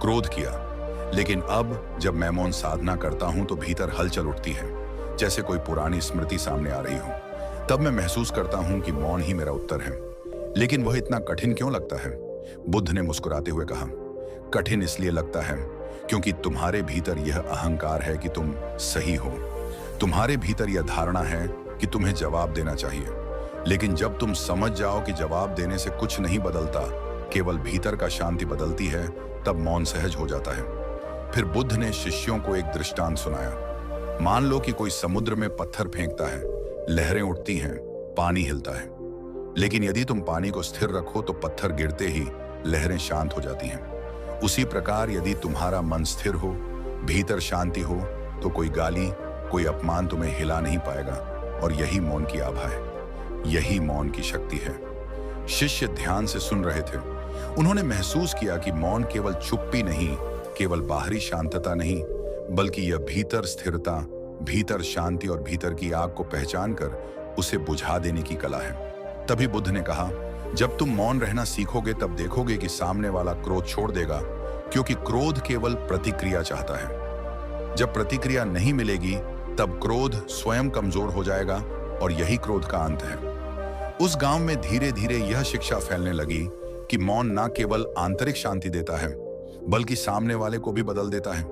क्रोध किया, लेकिन अब जब मैं मौन साधना करता हूं तो भीतर हलचल उठती है, जैसे कोई पुरानी स्मृति सामने आ रही हो। तब मैं महसूस करता हूं कि मौन ही मेरा उत्तर है। लेकिन वह इतना कठिन क्यों लगता है? बुद्ध ने मुस्कुराते हुए कहा, कठिन इसलिए लगता है क्योंकि तुम्हारे भीतर यह अहंकार है कि तुम सही हो। तुम्हारे भीतर यह धारणा है कि तुम्हें जवाब देना चाहिए। लेकिन जब तुम समझ जाओ कि जवाब देने से कुछ नहीं बदलता, केवल भीतर का शांति बदलती है, तब मौन सहज हो जाता है। फिर बुद्ध ने शिष्यों को एक दृष्टांत सुनाया। मान लो कि कोई समुद्र में पत्थर फेंकता है, लहरें उठती हैं, पानी हिलता है। लेकिन यदि तुम पानी को स्थिर रखो तो पत्थर गिरते ही लहरें शांत हो जाती हैं। उसी प्रकार यदि तुम्हारा मन स्थिर हो, भीतर शांति हो, तो कोई गाली, कोई अपमान तुम्हें हिला नहीं पाएगा। और यही मौन की आभा है, यही मौन की शक्ति है। शिष्य ध्यान से सुन रहे थे। उन्होंने महसूस किया कि मौन केवल चुप्पी नहीं, केवल बाहरी शांतता नहीं, बल्कि यह भीतर स्थिरता, भीतर शांति और भीतर की आग को पहचान कर उसे बुझा देने की कला है। तभी बुद्ध ने कहा, जब तुम मौन रहना सीखोगे तब देखोगे कि सामने वाला क्रोध छोड़ देगा, क्योंकि क्रोध केवल प्रतिक्रिया चाहता है। जब प्रतिक्रिया नहीं मिलेगी, तब क्रोध स्वयं कमजोर हो जाएगा, और यही क्रोध का अंत है। उस गांव में धीरे धीरे यह शिक्षा फैलने लगी कि मौन न केवल आंतरिक शांति देता है, बल्कि सामने वाले को भी बदल देता है।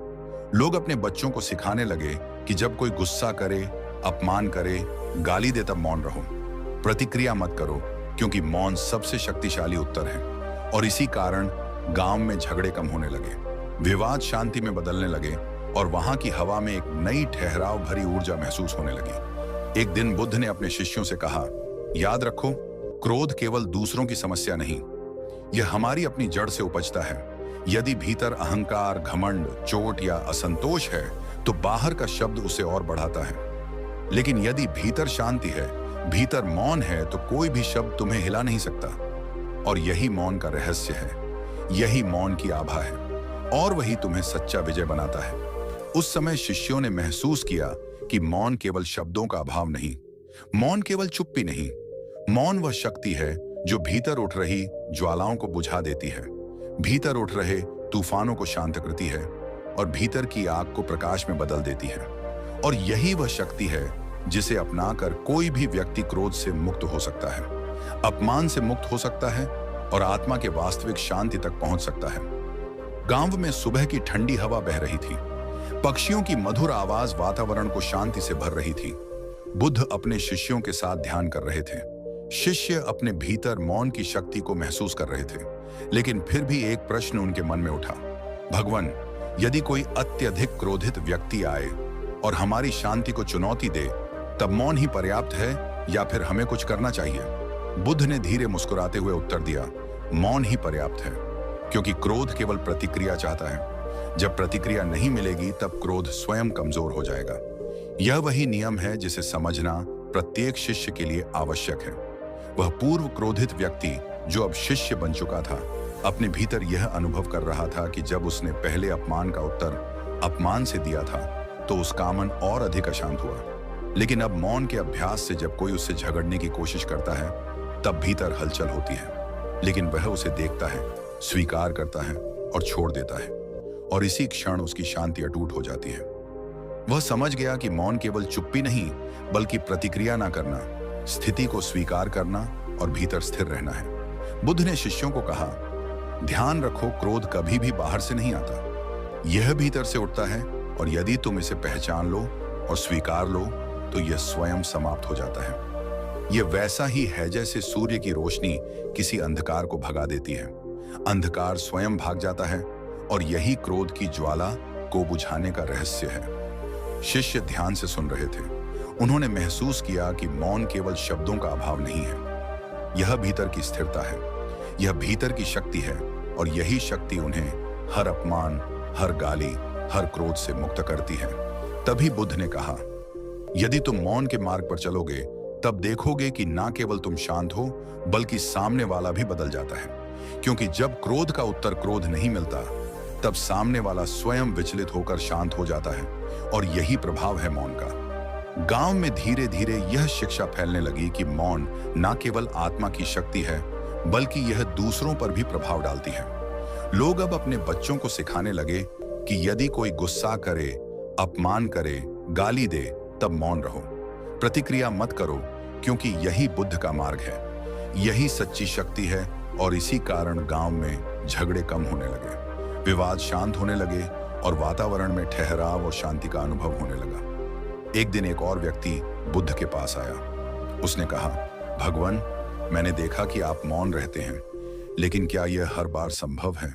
लोग अपने बच्चों को सिखाने लगे कि जब कोई गुस्सा करे, अपमान करे, गाली दे, तब मौन रहो, प्रतिक्रिया मत करो, क्योंकि मौन सबसे शक्तिशाली उत्तर है। और इसी कारण गांव में झगड़े कम होने लगे, विवाद शांति में बदलने लगे, और वहां की हवा में एक नई ठहराव भरी ऊर्जा महसूस होने लगी। एक दिन बुद्ध ने अपने शिष्यों से कहा, याद रखो, क्रोध केवल दूसरों की समस्या नहीं, यह हमारी अपनी जड़ से उपजता है। यदि भीतर अहंकार, घमंड, चोट या असंतोष है तो बाहर का शब्द उसे और बढ़ाता है। लेकिन यदि भीतर शांति है, भीतर मौन है, तो कोई भी शब्द तुम्हें हिला नहीं सकता। और यही मौन का रहस्य है, यही मौन की आभा है, और वही तुम्हें सच्चा विजय बनाता है। उस समय शिष्यों ने महसूस किया कि मौन केवल शब्दों का अभाव नहीं, मौन केवल चुप्पी नहीं, मौन वह शक्ति है जो भीतर उठ रही ज्वालाओं को बुझा देती है, भीतर उठ रहे तूफानों को शांत करती है और भीतर की आग को प्रकाश में बदल देती है। और यही वह शक्ति है जिसे अपनाकर कोई भी व्यक्ति क्रोध से मुक्त हो सकता है, अपमान से मुक्त हो सकता है और आत्मा के वास्तविक शांति तक पहुंच सकता है। गांव में सुबह की ठंडी हवा बह रही थी, पक्षियों की मधुर आवाज वातावरण को शांति से भर रही थी। बुद्ध अपने शिष्यों के साथ ध्यान कर रहे थे। शिष्य अपने भीतर मौन की शक्ति को महसूस कर रहे थे, लेकिन फिर भी एक प्रश्न उनके मन में उठा, भगवान, यदि कोई अत्यधिक क्रोधित व्यक्ति आए और हमारी शांति को चुनौती दे, तब मौन ही पर्याप्त है या फिर हमें कुछ करना चाहिए? बुद्ध ने धीरे मुस्कुराते हुए उत्तर दिया, मौन ही पर्याप्त है, क्योंकि क्रोध केवल प्रतिक्रिया चाहता है। जब प्रतिक्रिया नहीं मिलेगी तब क्रोध स्वयं कमजोर हो जाएगा। यह वही नियम है जिसे समझना प्रत्येक शिष्य के लिए आवश्यक है। वह पूर्व क्रोधित व्यक्ति जो अब शिष्य बन चुका था, अपने भीतर यह अनुभव कर रहा था कि जब उसने पहले अपमान का उत्तर अपमान से दिया था तो उसका मन और अधिक अशांत हुआ। लेकिन अब मौन के अभ्यास से जब कोई उससे झगड़ने की कोशिश करता है तब भीतर हलचल होती है, लेकिन वह उसे देखता है, स्वीकार करता है और छोड़ देता है, और इसी क्षण उसकी शांति अटूट हो जाती है। वह समझ गया कि मौन केवल चुप्पी नहीं बल्कि प्रतिक्रिया ना करना, स्थिति को स्वीकार करना और भीतर स्थिर रहना है। बुद्ध ने शिष्यों को कहा, ध्यान रखो, क्रोध कभी भी बाहर से नहीं आता, यह भीतर से उठता है, और यदि तुम इसे पहचान लो और स्वीकार लो तो यह स्वयं समाप्त हो जाता है। यह वैसा ही है जैसे सूर्य की रोशनी किसी अंधकार को भगा देती है। अंधकार स्वयं भाग जाता है, और यही क्रोध की ज्वाला को बुझाने का रहस्य है। शिष्य ध्यान से सुन रहे थे। उन्होंने महसूस किया कि मौन केवल शब्दों का अभाव नहीं है, यह भीतर की स्थिरता है, यह भीतर की शक्ति है, और यही शक्ति उन्हें हर अपमान, हर गाली, हर क्रोध से मुक्त करती है। तभी बुद्ध ने कहा, यदि तुम मौन के मार्ग पर चलोगे तब देखोगे कि ना केवल तुम शांत हो बल्कि सामने वाला भी बदल जाता है, क्योंकि जब क्रोध का उत्तर क्रोध नहीं मिलता तब सामने वाला स्वयं विचलित होकर शांत हो जाता है, और यही प्रभाव है मौन का। गांव में धीरे धीरे यह शिक्षा फैलने लगी कि मौन न केवल आत्मा की शक्ति है बल्कि यह दूसरों पर भी प्रभाव डालती है। लोग अब अपने बच्चों को सिखाने लगे कि यदि कोई गुस्सा करे, अपमान करे, गाली दे, तब मौन रहो, प्रतिक्रिया मत करो, क्योंकि यही बुद्ध का मार्ग है, यही सच्ची शक्ति है। और इसी कारण गांव में झगड़े कम होने लगे, विवाद शांत होने लगे और वातावरण में ठहराव और शांति का अनुभव होने लगा। एक दिन एक और व्यक्ति बुद्ध के पास आया। उसने कहा, भगवान, मैंने देखा कि आप मौन रहते हैं, लेकिन क्या यह हर बार संभव है?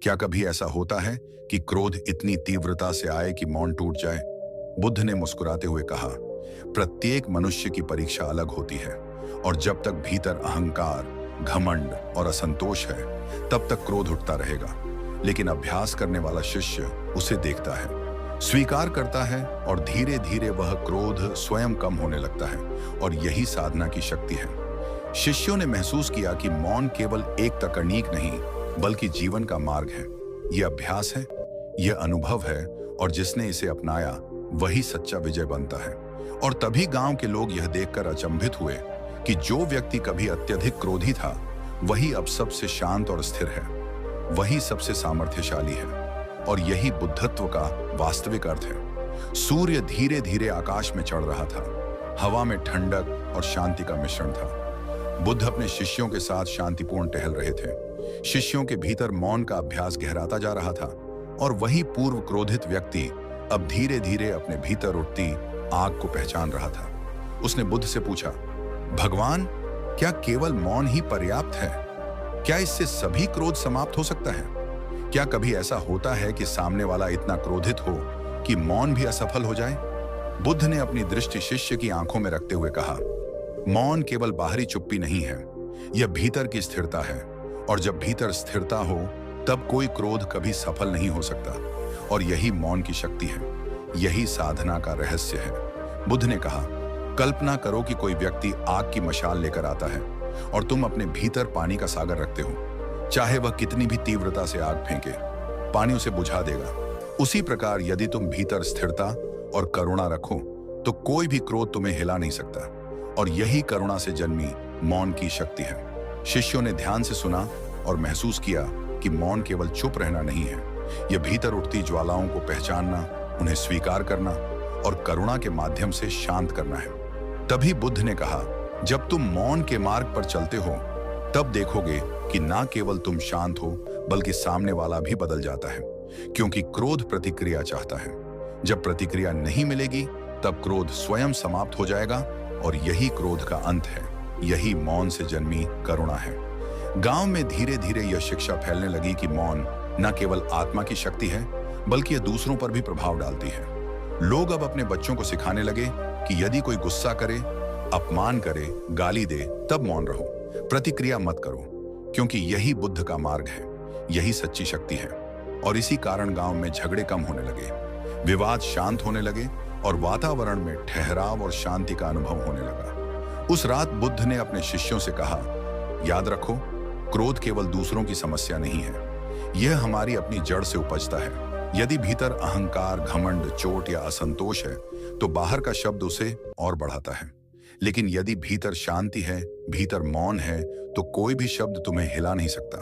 क्या कभी ऐसा होता है कि क्रोध इतनी तीव्रता से आए कि मौन टूट जाए? बुद्ध ने मुस्कुराते हुए कहा, प्रत्येक मनुष्य की परीक्षा अलग होती है, और जब तक भीतर अहंकार, घमंड और असंतोष है तब तक क्रोध उठता रहेगा। लेकिन अभ्यास करने वाला शिष्य उसे देखता है, स्वीकार करता है, और धीरे धीरे वह क्रोध स्वयं कम होने लगता है, और यही साधना की शक्ति है। शिष्यों ने महसूस किया कि मौन केवल एक तकनीक नहीं बल्कि जीवन का मार्ग है। यह अभ्यास है, यह अनुभव है, और जिसने इसे अपनाया वही सच्चा विजय बनता है। और तभी गांव के लोग यह देखकर अचंभित हुए कि जो व्यक्ति कभी अत्यधिक क्रोधी था वही अब सबसे शांत और स्थिर है, वही सबसे सामर्थ्यशाली है, और यही बुद्धत्व का वास्तविक अर्थ है। सूर्य धीरे धीरे आकाश में चढ़ रहा था, हवा में ठंडक और शांति का मिश्रण था। बुद्ध अपने शिष्यों के साथ शांतिपूर्ण टहल रहे थे। शिष्यों के भीतर मौन का अभ्यास गहराता जा रहा था, और वही पूर्व क्रोधित व्यक्ति अब धीरे धीरे अपने भीतर उठती आग को पहचान रहा था। उसने बुद्ध से पूछा, भगवान, क्या केवल मौन ही पर्याप्त है? क्या इससे सभी क्रोध समाप्त हो सकता है? क्या कभी ऐसा होता है कि सामने वाला इतना क्रोधित हो कि मौन भी असफल हो जाए? बुद्ध ने अपनी दृष्टि शिष्य की आंखों में रखते हुए कहा, मौन केवल बाहरी चुप्पी नहीं है, यह भीतर की स्थिरता है, और जब भीतर स्थिरता हो तब कोई क्रोध कभी सफल नहीं हो सकता। और यही मौन की शक्ति है, यही साधना का रहस्य है। बुद्ध ने कहा, कल्पना करो कि कोई व्यक्ति आग की मशाल लेकर आता है और तुम अपने भीतर पानी का सागर रखते हो। चाहे वह कितनी भी तीव्रता से आग फेंके, पानी उसे बुझा देगा। उसी प्रकार यदि तुम भीतर स्थिरता और करुणा रखो तो कोई भी क्रोध तुम्हें हिला नहीं सकता। और यही करुणा से जन्मी मौन की शक्ति है। शिष्यों ने ध्यान से सुना और महसूस किया कि मौन केवल चुप रहना नहीं है, यह भीतर उठती ज्वालाओं को पहचानना, उन्हें स्वीकार करना और करुणा के माध्यम से शांत करना है। तभी बुद्ध ने कहा, जब तुम मौन के मार्ग पर चलते हो तब देखोगे कि ना केवल तुम शांत हो बल्कि सामने वाला भी बदल जाता है, क्योंकि क्रोध प्रतिक्रिया चाहता है। जब प्रतिक्रिया नहीं मिलेगी तब क्रोध स्वयं समाप्त हो जाएगा और यही क्रोध का अंत है, यही मौन से जन्मी करुणा है। गांव में धीरे धीरे यह शिक्षा फैलने लगी कि मौन न केवल आत्मा की शक्ति है बल्कि यह दूसरों पर भी प्रभाव डालती है। लोग अब अपने बच्चों को सिखाने लगे कि यदि कोई गुस्सा करे, अपमान करे, गाली दे, तब मौन रहो, प्रतिक्रिया मत करो, क्योंकि यही बुद्ध का मार्ग है, यही सच्ची शक्ति है। और इसी कारण गांव में झगड़े कम होने लगे, विवाद शांत होने लगे और वातावरण में ठहराव और शांति का अनुभव होने लगा। उस रात बुद्ध ने अपने शिष्यों से कहा, याद रखो, क्रोध केवल दूसरों की समस्या नहीं है, यह हमारी अपनी जड़ से उपजता है। यदि भीतर अहंकार, घमंड, चोट या असंतोष है तो बाहर का शब्द उसे और बढ़ाता है। लेकिन यदि भीतर शांति है, भीतर मौन है, तो कोई भी शब्द तुम्हें हिला नहीं सकता।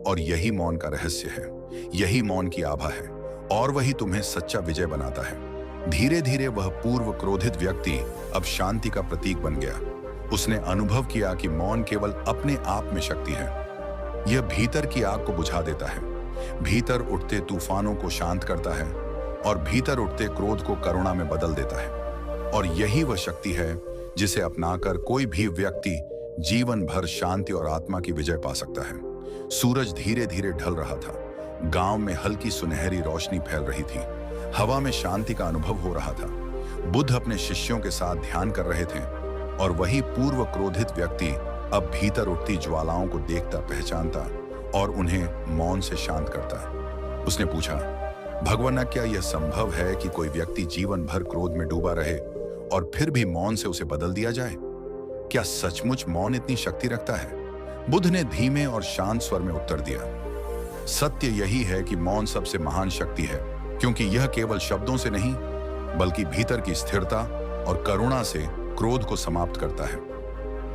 और यही मौन का रहस्य है, यही मौन की आभा है, और वही तुम्हें सच्चा विजय बनाता है। धीरे धीरे वह पूर्व क्रोधित व्यक्ति अब शांति का प्रतीक बन गया। उसने अनुभव किया कि मौन केवल अपने आप में शक्ति है। यह भीतर की आग को बुझा देता है, भीतर उठते तूफानों को शांत करता है और भीतर उठते क्रोध को करुणा में बदल देता है। और यही वह शक्ति है जिसे अपनाकर कोई भी व्यक्ति जीवन भर शांति और आत्मा की विजय पा सकता है। सूरज धीरे धीरे ढल रहा था, गांव में हल्की सुनहरी रोशनी फैल रही थी, हवा में शांति का अनुभव हो रहा था। बुद्ध अपने शिष्यों के साथ ध्यान कर रहे थे और वही पूर्व क्रोधित व्यक्ति अब भीतर उठती ज्वालाओं को देखता, पहचानता और उन्हें मौन से शांत करता। उसने पूछा, भगवान, क्या यह संभव है कि कोई व्यक्ति जीवन भर क्रोध में डूबा रहे और फिर भी मौन से उसे बदल दिया जाए? क्या सचमुच मौन इतनी शक्ति रखता है? बुद्ध ने धीमे और शांत स्वर में उत्तर दिया, सत्य यही है कि मौन सबसे महान शक्ति है, क्योंकि यह केवल शब्दों से नहीं बल्कि भीतर की स्थिरता और करुणा से क्रोध को समाप्त करता है।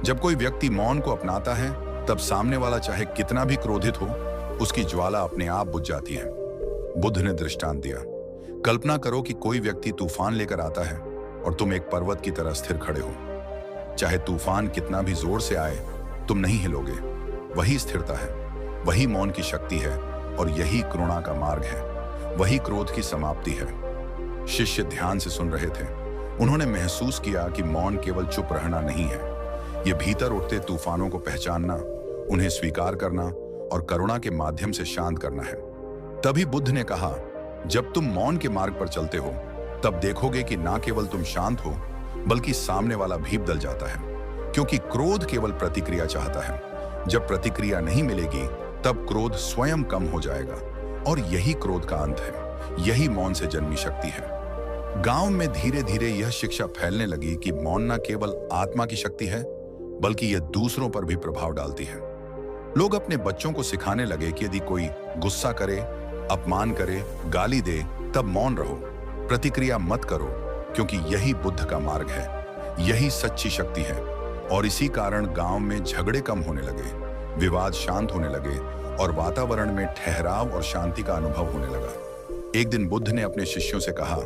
जब कोई व्यक्ति मौन को अपनाता है तब सामने वाला चाहे कितना भी क्रोधित हो, उसकी ज्वाला अपने आप बुझ जाती है। बुद्ध ने दृष्टांत दिया, कल्पना करो कि कोई व्यक्ति तूफान लेकर आता है और तुम एक पर्वत की तरह स्थिर खड़े हो। चाहे तूफान कितना भी जोर से आए, तुम नहीं हिलोगे। वही स्थिरता है, वही मौन की शक्ति है और यही करुणा का मार्ग है, वही क्रोध की समाप्ति है। शिष्य ध्यान से सुन रहे थे। उन्होंने महसूस किया कि मौन केवल चुप रहना नहीं है, ये भीतर उठते तूफानों को पहचानना, उन्हें स्वीकार करना और करुणा के माध्यम से शांत करना है। तभी बुद्ध ने कहा, जब तुम मौन के मार्ग पर चलते हो तब देखोगे कि ना केवल तुम शांत हो बल्कि सामने वाला भी बदल जाता है, क्योंकि क्रोध केवल प्रतिक्रिया चाहता है। जब प्रतिक्रिया नहीं मिलेगी तब क्रोध स्वयं कम हो जाएगा और यही क्रोध का अंत है, यही मौन से जन्मी शक्ति है। गांव में धीरे धीरे यह शिक्षा फैलने लगी कि मौन न केवल आत्मा की शक्ति है बल्कि यह दूसरों पर भी प्रभाव डालती है। लोग अपने बच्चों को सिखाने लगे कि यदि कोई गुस्सा करे, अपमान करे, गाली दे, तब मौन रहो, प्रतिक्रिया मत करो, क्योंकि यही बुद्ध का मार्ग है, यही सच्ची शक्ति है। और इसी कारण गांव में झगड़े कम होने लगे, विवाद शांत होने लगे और वातावरण में ठहराव और शांति का अनुभव होने लगा। एक दिन बुद्ध ने अपने शिष्यों से कहा,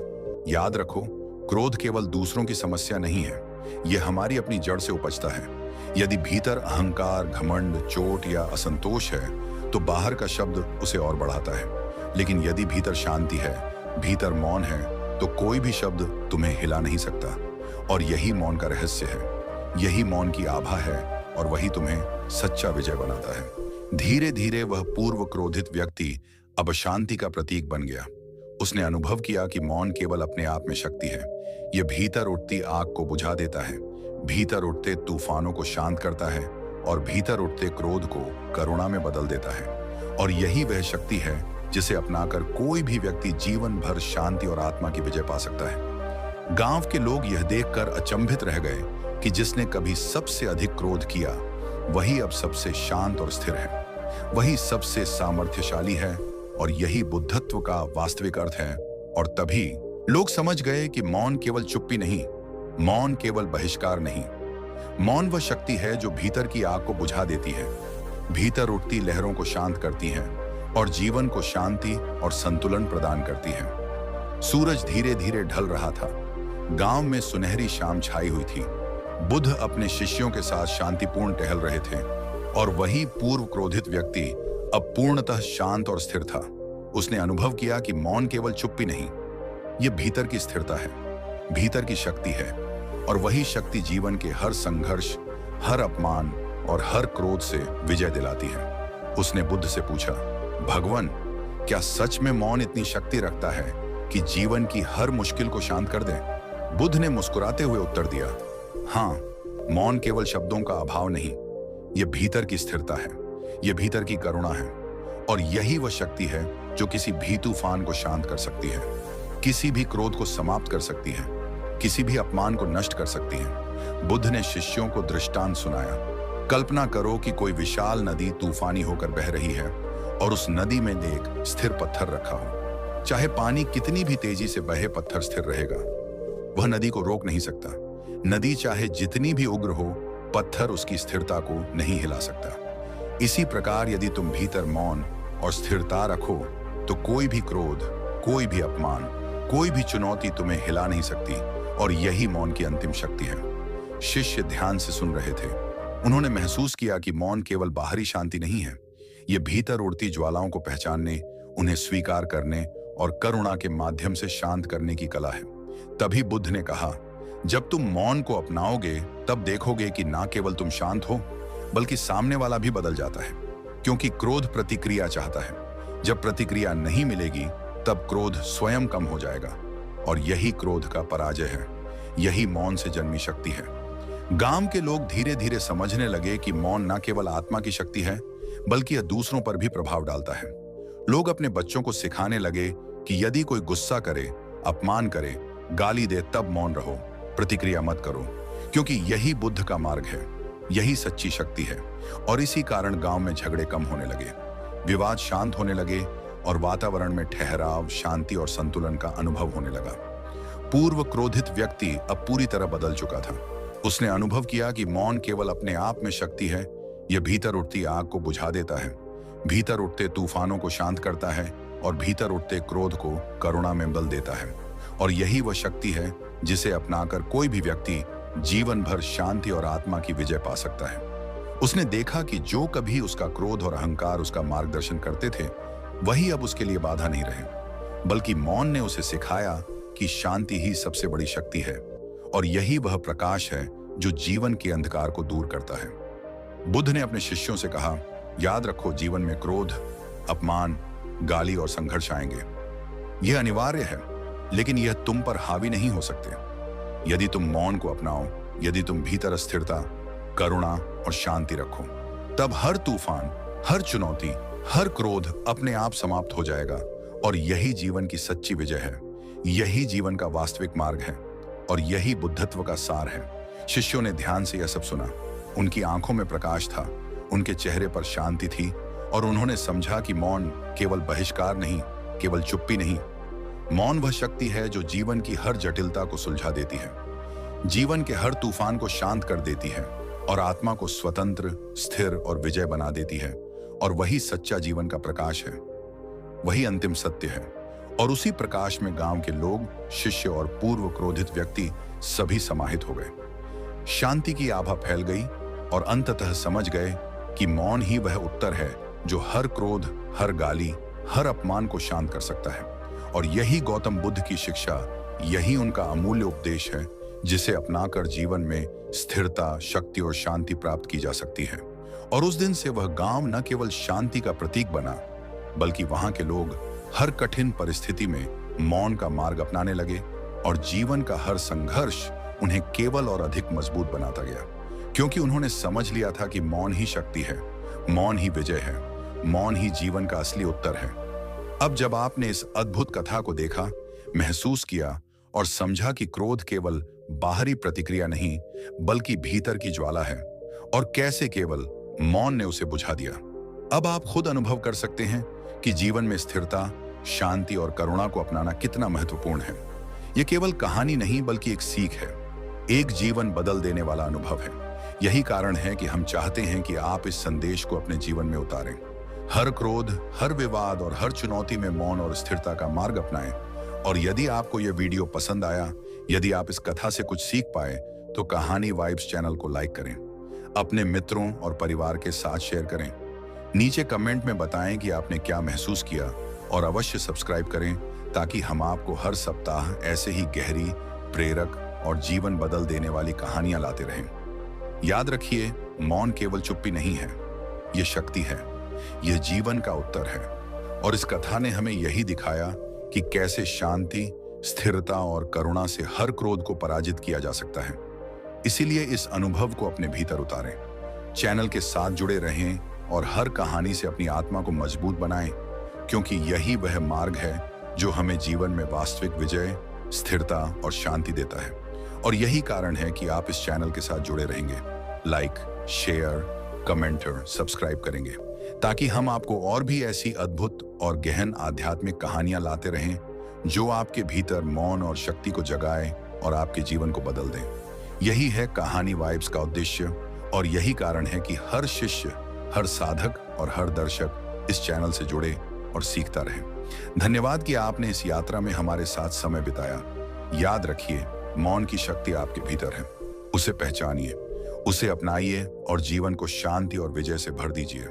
याद रखो, क्रोध केवल दूसरों की समस्या नहीं है, यह हमारी अपनी जड़ से उपजता है। यदि भीतर अहंकार, घमंड, चोट या असंतोष है तो बाहर का शब्द उसे और बढ़ाता है। लेकिन यदि भीतर शांति है, भीतर मौन है, तो कोई भी शब्द तुम्हें हिला नहीं सकता। और यही मौन का रहस्य है, यही मौन की आभा है और वही तुम्हें सच्चा विजय बनाता है। धीरे धीरे वह पूर्व क्रोधित व्यक्ति अब शांति का प्रतीक बन गया। उसने अनुभव किया कि मौन केवल अपने आप में शक्ति है, यह भीतर उठती आग को बुझा देता है, भीतर उठते तूफानों को शांत करता है और भीतर उठते क्रोध को करुणा में बदल देता है। और यही वह शक्ति है जिसे अपनाकर कोई भी व्यक्ति जीवन भर शांति और आत्मा की विजय पा सकता है। गांव के लोग यह देखकर अचंभित रह गए कि जिसने कभी सबसे अधिक क्रोध किया वही अब सबसे शांत और स्थिर है, वही सबसे सामर्थ्यशाली है, और यही बुद्धत्व का वास्तविक अर्थ है। और तभी लोग समझ गए कि मौन केवल चुप्पी नहीं, मौन केवल बहिष्कार नहीं, मौन वह शक्ति है जो भीतर की आग को बुझा देती है, भीतर उठती लहरों को शांत करती है और जीवन को शांति और संतुलन प्रदान करती है। सूरज धीरे धीरे ढल रहा था। गांव में सुनहरी शाम छाई हुई थी। बुद्ध अपने शिष्यों के साथ शांतिपूर्ण टहल रहे थे और वही पूर्व क्रोधित व्यक्ति अब पूर्णतः शांत और स्थिर था। उसने अनुभव किया कि मौन केवल चुप्पी नहीं, यह भीतर की स्थिरता है, भीतर की शक्ति है, और वही शक्ति जीवन के हर संघर्ष, हर अपमान और हर क्रोध से विजय दिलाती है। उसने बुद्ध से पूछा, भगवान, क्या सच में मौन इतनी शक्ति रखता है कि जीवन की हर मुश्किल को शांत कर दे? बुद्ध ने मुस्कुराते हुए उत्तर दिया, हाँ, मौन केवल शब्दों का अभाव नहीं, यह भीतर की स्थिरता है, यह भीतर की करुणा है, और यही वह शक्ति है जो किसी भी तूफान को शांत कर सकती है, किसी भी क्रोध को समाप्त कर सकती है, किसी भी अपमान को नष्ट कर सकती है। बुद्ध ने शिष्यों को दृष्टांत सुनाया। कल्पना करो कि कोई विशाल नदी तूफानी होकर बह रही है और उस नदी में एक स्थिर पत्थर रखा हो। चाहे पानी कितनी भी तेजी से बहे, पत्थर स्थिर रहेगा, वह नदी को रोक नहीं सकता। नदी चाहे जितनी भी उग्र हो, पत्थर उसकी स्थिरता को नहीं हिला सकता। इसी प्रकार यदि तुम भीतर मौन और स्थिरता रखो तो कोई भी क्रोध, कोई भी अपमान, कोई भी चुनौती तुम्हें हिला नहीं सकती, और यही मौन की अंतिम शक्ति है। शिष्य ध्यान से सुन रहे थे। उन्होंने महसूस किया कि मौन केवल बाहरी शांति नहीं है, यह भीतर उड़ती ज्वालाओं को पहचानने, उन्हें स्वीकार करने और करुणा के माध्यम से शांत करने की कला है। तभी बुद्ध ने कहा, जब तुम मौन को अपनाओगे तब देखोगे कि ना केवल तुम शांत हो, बल्कि सामने वाला भी बदल जाता है। क्योंकि क्रोध प्रतिक्रिया चाहता है। जब प्रतिक्रिया नहीं मिलेगी तब क्रोध स्वयं कम हो जाएगा, और यही क्रोध का पराजय है, यही मौन से जन्मी शक्ति है। गांव के लोग धीरे धीरे समझने लगे कि मौन न केवल आत्मा की शक्ति है, बल्कि यह दूसरों पर भी प्रभाव डालता है। लोग अपने बच्चों को सिखाने लगे कि यदि कोई गुस्सा करे, अपमान करे, गाली दे, तब मौन रहो, प्रतिक्रिया मत करो, क्योंकि यही बुद्ध का मार्ग है, यही सच्ची शक्ति है। और इसी कारण गांव में झगड़े कम होने लगे, विवाद शांत होने लगे, और वातावरण में ठहराव, शांति और संतुलन का अनुभव होने लगा। पूर्व क्रोधित व्यक्ति अब पूरी तरह बदल चुका था। उसने अनुभव किया कि मौन केवल अपने आप में शक्ति है, यह भीतर उठती आग को बुझा देता है, भीतर उठते तूफानों को शांत करता है, और भीतर उठते क्रोध को करुणा में बदल देता है। और यही वह शक्ति है जिसे अपनाकर कोई भी व्यक्ति जीवन भर शांति और आत्मा की विजय पा सकता है। उसने देखा कि जो कभी उसका क्रोध और अहंकार उसका मार्गदर्शन करते थे, वही अब उसके लिए बाधा नहीं रहे, बल्कि मौन ने उसे सिखाया कि शांति ही सबसे बड़ी शक्ति है, और यही वह प्रकाश है जो जीवन के अंधकार को दूर करता है। बुद्ध ने अपने शिष्यों से कहा, याद रखो, जीवन में क्रोध, अपमान, गाली और संघर्ष आएंगे। यह अनिवार्य है, लेकिन यह तुम पर हावी नहीं हो सकते। यदि तुम मौन को अपनाओ, यदि तुम भीतर स्थिरता, करुणा और शांति रखो, तब हर तूफान, हर चुनौती, हर क्रोध अपने आप समाप्त हो जाएगा। और यही जीवन की सच्ची विजय है, यही जीवन का वास्तविक मार्ग है, और यही बुद्धत्व का सार है। शिष्यों ने ध्यान से यह सब सुना। उनकी आंखों में प्रकाश था, उनके चेहरे पर शांति थी, और उन्होंने समझा कि मौन केवल बहिष्कार नहीं, केवल चुप्पी नहीं, मौन वह शक्ति है जो जीवन की हर जटिलता को सुलझा देती है, जीवन के हर तूफान को शांत कर देती है, और आत्मा को स्वतंत्र, स्थिर और विजय बना देती है। और वही सच्चा जीवन का प्रकाश है, वही अंतिम सत्य है। और उसी प्रकाश में गांव के लोग, शिष्य और पूर्व क्रोधित व्यक्ति सभी समाहित हो गए। शांति की आभा फैल गई, और अंततः समझ गए कि मौन ही वह उत्तर है जो हर क्रोध, हर गाली, हर अपमान को शांत कर सकता है। और यही गौतम बुद्ध की शिक्षा, यही उनका अमूल्य उपदेश है, जिसे अपनाकर जीवन में स्थिरता, शक्ति और शांति प्राप्त की जा सकती है। और उस दिन से वह गांव न केवल शांति का प्रतीक बना, बल्कि वहां के लोग हर कठिन परिस्थिति में मौन का मार्ग अपनाने लगे, और जीवन का हर संघर्ष उन्हें केवल और अधिक मजबूत बनाता गया। क्योंकि उन्होंने समझ लिया था कि मौन ही शक्ति है, मौन ही विजय है, मौन ही जीवन का असली उत्तर है। अब जब आपने इस अद्भुत कथा को देखा, महसूस किया और समझा कि क्रोध केवल बाहरी प्रतिक्रिया नहीं बल्कि भीतर की ज्वाला है और कैसे केवल मौन ने उसे बुझा दिया, अब आप खुद अनुभव कर सकते हैं कि जीवन में स्थिरता, शांति और करुणा को अपनाना कितना महत्वपूर्ण है। यह केवल कहानी नहीं बल्कि एक सीख है, एक जीवन बदल देने वाला अनुभव है। यही कारण है कि हम चाहते हैं कि आप इस संदेश को अपने जीवन में उतारें। हर क्रोध, हर विवाद और हर चुनौती में मौन और स्थिरता का मार्ग अपनाएं। और यदि आपको यह वीडियो पसंद आया, यदि आप इस कथा से कुछ सीख पाए, तो कहानी वाइब्स चैनल को लाइक करें, अपने मित्रों और परिवार के साथ शेयर करें। नीचे कमेंट में बताएं कि आपने क्या महसूस किया और अवश्य सब्सक्राइब करें ताकि हम आपको हर सप्ताह ऐसे ही गहरी, प्रेरक और जीवन बदल देने वाली कहानियां लाते रहें। याद रखिए, मौन केवल चुप्पी नहीं है, यह शक्ति है, यह जीवन का उत्तर है। और इस कथा ने हमें यही दिखाया कि कैसे शांति, स्थिरता और करुणा से हर क्रोध को पराजित किया जा सकता है। इसीलिए इस अनुभव को अपने भीतर उतारें, चैनल के साथ जुड़े रहें और हर कहानी से अपनी आत्मा को मजबूत बनाएं, क्योंकि यही वह मार्ग है जो हमें जीवन में वास्तविक विजय, स्थिरता और शांति देता है। और यही कारण है कि आप इस चैनल के साथ जुड़े रहेंगे, लाइक, शेयर, कमेंट और सब्सक्राइब करेंगे, ताकि हम आपको और भी ऐसी अद्भुत और गहन आध्यात्मिक कहानियां लाते रहें जो आपके भीतर मौन और शक्ति को जगाए और आपके जीवन को बदल दें। यही है कहानी वाइब्स का उद्देश्य और यही कारण है कि हर शिष्य, हर साधक और हर दर्शक इस चैनल से जुड़े और सीखता रहे। धन्यवाद कि आपने इस यात्रा में हमारे साथ समय बिताया। याद रखिए, मौन की शक्ति आपके भीतर है, उसे पहचानिए, उसे अपनाइए और जीवन को शांति और विजय से भर दीजिए।